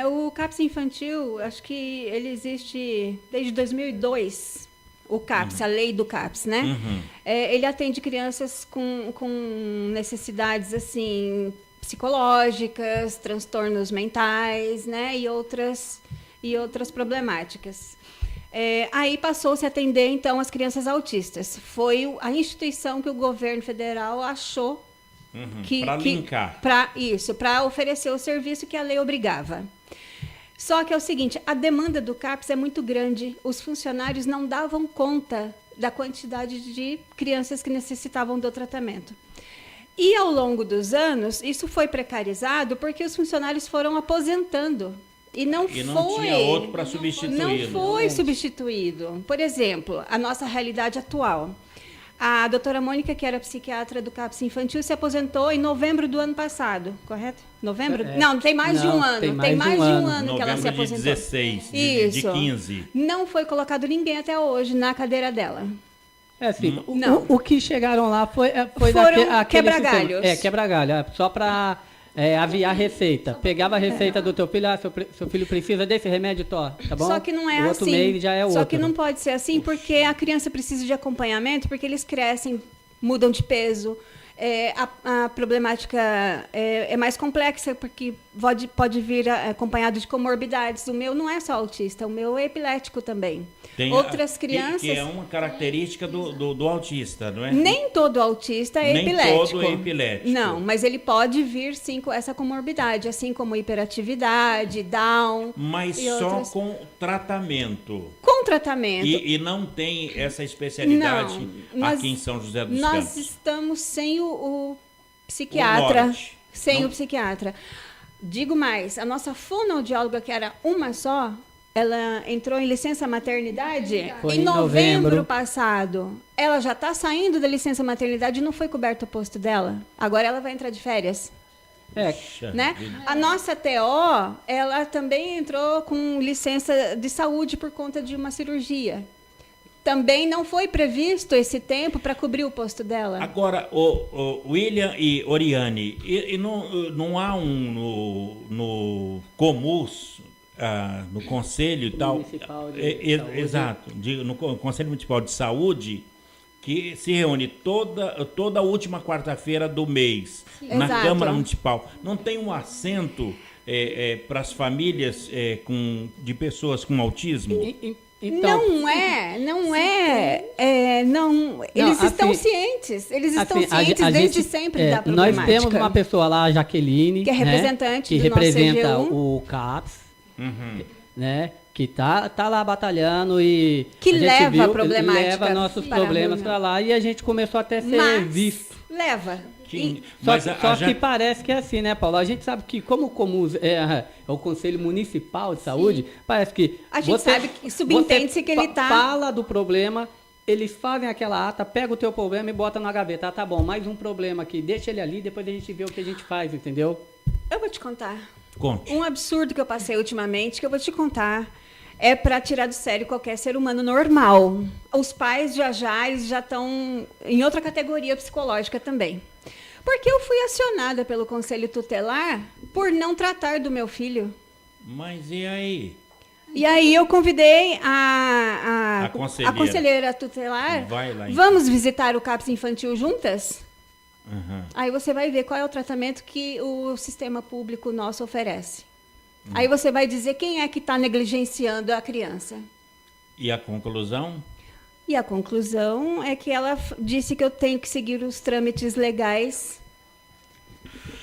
O CAPS infantil, acho que ele existe desde 2002. O CAPS, a lei do CAPS, né? Ele atende crianças com necessidades, assim, psicológicas, transtornos mentais, né? E outras problemáticas. Aí passou-se a atender, então, as crianças autistas. Foi a instituição que o governo federal achou para linkar. Para oferecer o serviço que a lei obrigava. Só que é o seguinte, a demanda do CAPS é muito grande, os funcionários não davam conta da quantidade de crianças que necessitavam do tratamento. E ao longo dos anos, isso foi precarizado porque os funcionários foram aposentando. E não tinha outro para substituir. Não foi substituído. Por exemplo, a nossa realidade atual. A doutora Mônica, que era psiquiatra do CAPS Infantil, se aposentou em novembro do ano passado, correto? Novembro? Não, tem mais de um ano. Tem mais de um ano que ela se aposentou. De 16, de 15. Não foi colocado ninguém até hoje na cadeira dela. Assim, o que chegaram lá foi foram quebra-galhos. Quebra-galho, só para aviar a receita. Pegava a receita do teu filho, seu filho precisa desse remédio, tá bom? Só que não é o outro assim. Mês já é outro. Só que não pode ser assim, porque a criança precisa de acompanhamento, porque eles crescem, mudam de peso. A problemática é mais complexa, porque pode vir acompanhado de comorbidades. O meu não é só autista, o meu é epilético também. Outras crianças... Que é uma característica do autista, não é? Nem todo autista é epilético. Nem todo é epilético. Não, mas ele pode vir, sim, com essa comorbidade, assim como hiperatividade, Down... Mas só com tratamento. Com tratamento. E não tem essa especialidade aqui em São José dos Campos. Nós estamos sem o psiquiatra. Sem o psiquiatra. Digo mais, a nossa fonoaudióloga, que era uma só... Ela entrou em licença maternidade em novembro passado. Ela já está saindo da licença maternidade e não foi coberto o posto dela. Agora ela vai entrar de férias. Né? A nossa TO, ela também entrou com licença de saúde por conta de uma cirurgia. Também não foi previsto esse tempo para cobrir o posto dela. Agora, o William e Oriane, não há no Comus... no Conselho e tal, exato, no Conselho Municipal de Saúde, que se reúne toda a última quarta-feira do mês, na Câmara Municipal. Não tem um assento para as famílias de pessoas com autismo? Então, eles estão cientes, desde sempre da problemática. Nós temos uma pessoa lá, a Jaqueline, que é representante que do representa nosso CGU. o CAPS, né? Que tá lá batalhando e que leva a problemática, leva nossos problemas para lá, e a gente começou até a ser visto. Leva. Só que parece que é assim, né, Paulo? A gente sabe que como o Comus é o Conselho Municipal de Saúde, parece que a gente sabe que subentende-se que ele fala do problema, eles fazem aquela ata, pega o teu problema e bota na gaveta. Tá bom, mais um problema aqui, deixa ele ali, depois a gente vê o que a gente faz, entendeu? Eu vou te contar. Conte. Um absurdo que eu passei ultimamente, que eu vou te contar, é para tirar do sério qualquer ser humano normal. Os pais já estão em outra categoria psicológica também. Porque eu fui acionada pelo Conselho Tutelar por não tratar do meu filho. Mas e aí? E aí eu convidei a conselheira tutelar. Vai lá, então. Vamos visitar o CAPS Infantil juntas? Uhum. Aí você vai ver qual é o tratamento que o sistema público nosso oferece. Aí você vai dizer quem é que está negligenciando a criança. E a conclusão? E a conclusão é que ela disse que eu tenho que seguir os trâmites legais.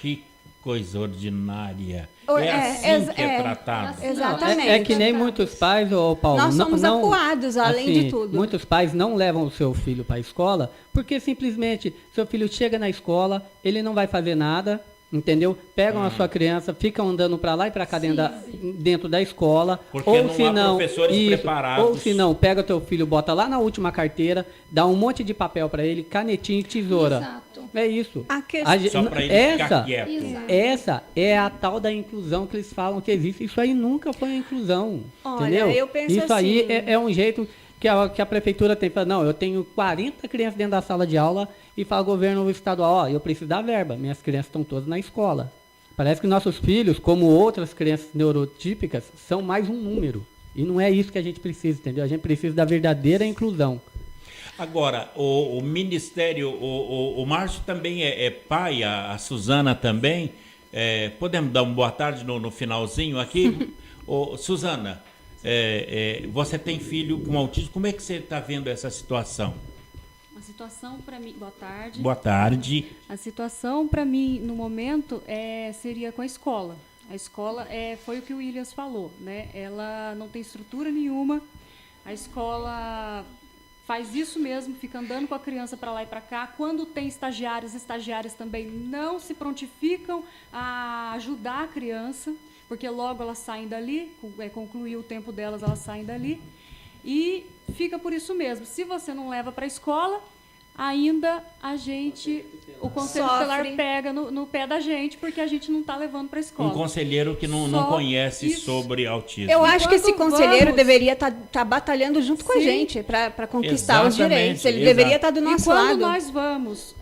Que coisa ordinária. Assim que é tratado. Exatamente. É que nem muitos pais, Paulo... Nós somos acuados, além de tudo. Muitos pais não levam o seu filho para a escola porque simplesmente seu filho chega na escola, ele não vai fazer nada, entendeu? Pegam a sua criança, ficam andando para lá e para cá dentro da escola. Porque não há professores preparados. Ou se não, pega teu filho, bota lá na última carteira, dá um monte de papel para ele, canetinha e tesoura. Exato. É isso. Só para ele ficar quieto. Essa é a tal da inclusão que eles falam que existe. Isso aí nunca foi a inclusão. Olha, entendeu? Eu penso isso assim, aí é um jeito que a prefeitura tem. Não, eu tenho 40 crianças dentro da sala de aula e fala governo estadual, eu preciso da verba. Minhas crianças estão todas na escola. Parece que nossos filhos, como outras crianças neurotípicas, são mais um número. E não é isso que a gente precisa, entendeu? A gente precisa da verdadeira inclusão. Agora, o Ministério, o Márcio também é pai, a Suzana também. Podemos dar uma boa tarde no finalzinho aqui? Suzana, você tem filho com autismo, como é que você está vendo essa situação? A situação para mim... Boa tarde. Boa tarde. A situação para mim, no momento, seria com a escola. A escola foi o que o Williams falou, né? Ela não tem estrutura nenhuma. A escola faz isso mesmo, fica andando com a criança para lá e para cá. Quando tem estagiários também não se prontificam a ajudar a criança, porque logo elas saem dali, concluir o tempo delas, elas saem dali. E fica por isso mesmo. Se você não leva para a escola, ainda o Conselho Sofre. Tutelar pega no pé da gente, porque a gente não está levando para a escola. Um conselheiro que não conhece sobre autismo. Eu acho que esse Quando conselheiro deveria estar batalhando junto com a Sim. gente para conquistar os Exatamente, direitos. Ele exato. deveria estar do nosso E quando lado. nós vamos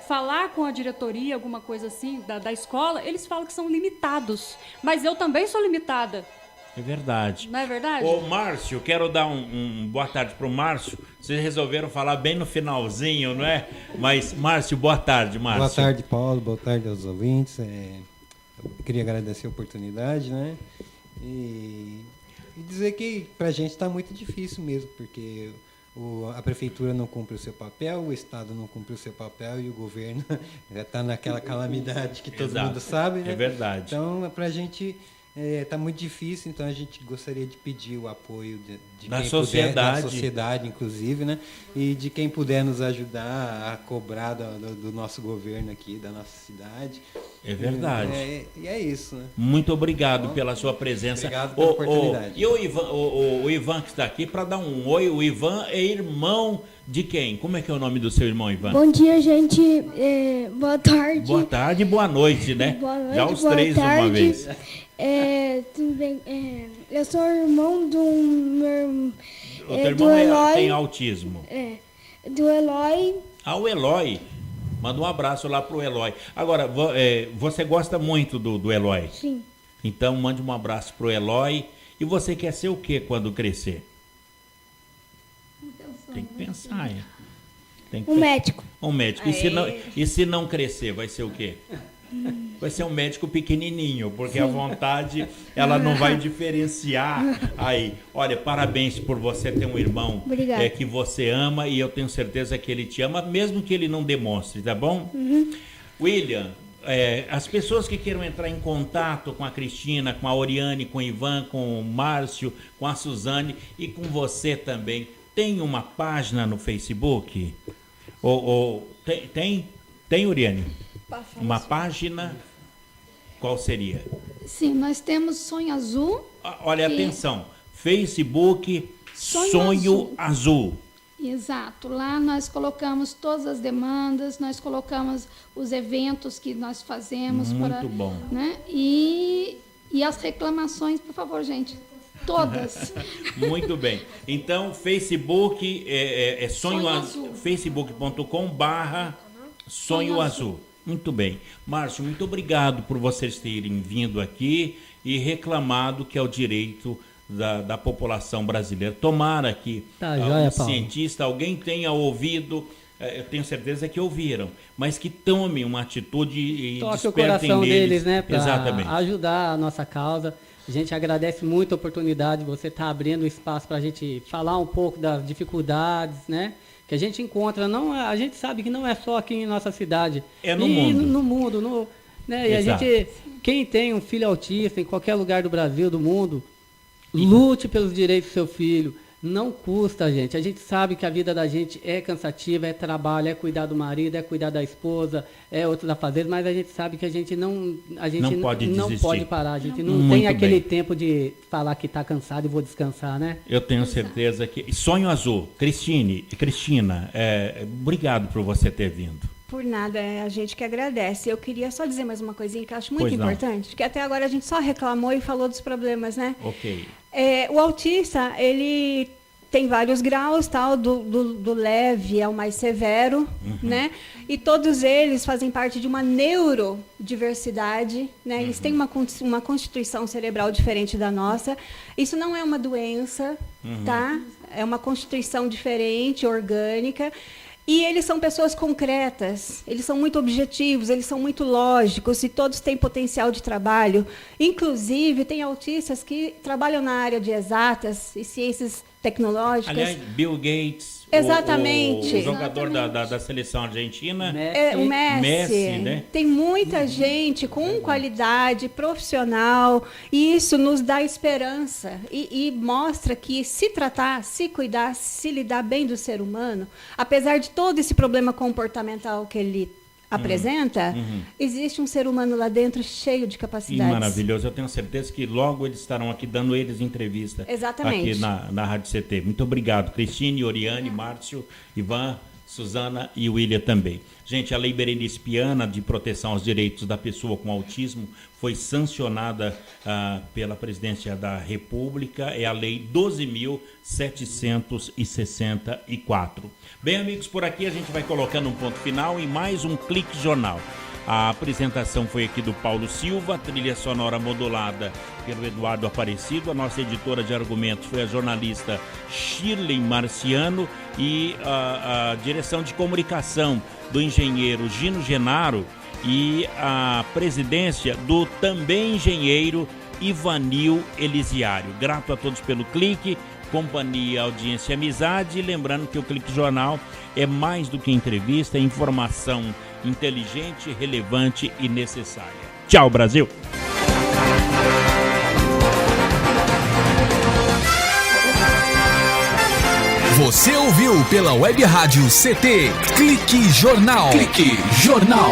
falar com a diretoria, alguma coisa assim, da escola, eles falam que são limitados. Mas eu também sou limitada. É verdade. Não é verdade? Ô, Márcio, quero dar boa tarde pro Márcio. Vocês resolveram falar bem no finalzinho, não é? Mas, Márcio, boa tarde, Márcio. Boa tarde, Paulo. Boa tarde aos ouvintes. Eu queria agradecer a oportunidade, né? E dizer que para a gente está muito difícil mesmo, porque a prefeitura não cumpre o seu papel, o Estado não cumpre o seu papel e o governo já está naquela calamidade que todo mundo sabe, né? É verdade. Então, para a gente está muito difícil, então a gente gostaria de pedir o apoio de da quem sociedade. puder, da sociedade, inclusive, né? E de quem puder nos ajudar a cobrar do nosso governo aqui, da nossa cidade. É verdade. E é isso, né? Muito obrigado pela sua presença. Obrigado pela oportunidade. E o Ivan que está aqui para dar um oi. O Ivan é irmão de quem? Como é que é o nome do seu irmão, Ivan? Bom dia, gente. Boa tarde. Boa tarde e boa noite, né? Boa noite, já os boa três tarde. uma vez. Tudo bem. Eu sou irmão do meu O teu irmão Eloy, tem autismo. do Eloy. O Eloy. Manda um abraço lá pro Eloy. Agora, você gosta muito do Eloy? Sim. Então, mande um abraço pro Eloy. E você quer ser o quê quando crescer? Tem que pensar, hein? Médico. Um médico. E se não crescer, vai ser o quê? Vai ser um médico pequenininho, porque a vontade, ela não vai diferenciar aí. Olha, parabéns por você ter um irmão que você ama, e eu tenho certeza que ele te ama, mesmo que ele não demonstre, tá bom? Uhum. William, as pessoas que queiram entrar em contato com a Cristina, com a Oriane, com o Ivan, com o Márcio, com a Suzane e com você também, tem uma página no Facebook? Tem, Oriane? Uma página, qual seria? Sim, nós temos Sonho Azul. Olha, atenção, Facebook Sonho Azul. Exato, lá nós colocamos todas as demandas, nós colocamos os eventos que nós fazemos. Muito bom. Né? E as reclamações, por favor, gente, todas. Muito bem. Então, Facebook Sonho Azul. facebook.com/Sonho Azul. Muito bem. Márcio, muito obrigado por vocês terem vindo aqui e reclamado que é o direito da população brasileira. Tomara que cientista, alguém tenha ouvido, eu tenho certeza que ouviram, mas que tomem uma atitude e toque o despertem coração neles, deles, né, para ajudar a nossa causa. A gente agradece muito a oportunidade de você estar abrindo espaço para a gente falar um pouco das dificuldades, né? Que a gente encontra, a gente sabe que não é só aqui em nossa cidade. É no mundo. No mundo, né? E a gente, quem tem um filho autista em qualquer lugar do Brasil, do mundo, lute pelos direitos do seu filho. Não custa, gente. A gente sabe que a vida da gente é cansativa, é trabalho, é cuidar do marido, é cuidar da esposa, é outros afazeres, mas a gente sabe que a gente não pode parar. A gente não tem aquele tempo de falar que está cansado e vou descansar, né? Eu tenho certeza que... Sonho Azul. Cristina, obrigado por você ter vindo. Por nada, a gente que agradece. Eu queria só dizer mais uma coisinha que eu acho muito importante, que até agora a gente só reclamou e falou dos problemas, né? Ok. O autista, ele tem vários graus, tal, do leve ao mais severo, né? E todos eles fazem parte de uma neurodiversidade, né? Eles têm uma constituição cerebral diferente da nossa. Isso não é uma doença, tá? É uma constituição diferente, orgânica. E eles são pessoas concretas, eles são muito objetivos, eles são muito lógicos, e todos têm potencial de trabalho. Inclusive, tem autistas que trabalham na área de exatas e ciências tecnológicas. Aliás, Bill Gates, exatamente. O jogador da seleção argentina, o Messi, né? Tem muita gente com qualidade profissional, e isso nos dá esperança e mostra que se tratar, se cuidar, se lidar bem do ser humano, apesar de todo esse problema comportamental que ele apresenta, existe um ser humano lá dentro cheio de capacidades. E maravilhoso. Eu tenho certeza que logo eles estarão aqui dando entrevista. Exatamente. Aqui na Rádio CT. Muito obrigado, Cristine, Oriane, Márcio, Ivan, Suzana e o William também. Gente, a Lei Berenice Piana de proteção aos direitos da pessoa com autismo foi sancionada pela Presidência da República, é a Lei 12.764. Bem, amigos, por aqui a gente vai colocando um ponto final em mais um Clique Jornal. A apresentação foi aqui do Paulo Silva, a trilha sonora modulada pelo Eduardo Aparecido, a nossa editora de argumentos foi a jornalista Shirley Marciano e a direção de comunicação do engenheiro Gino Genaro e a presidência do também engenheiro Ivanil Elisiário. Grato a todos pelo clique, companhia, audiência e amizade. Lembrando que o Clique Jornal é mais do que entrevista, é informação inteligente, relevante e necessária. Tchau, Brasil! Você ouviu pela Web Rádio CT Clique Jornal. Clique Jornal.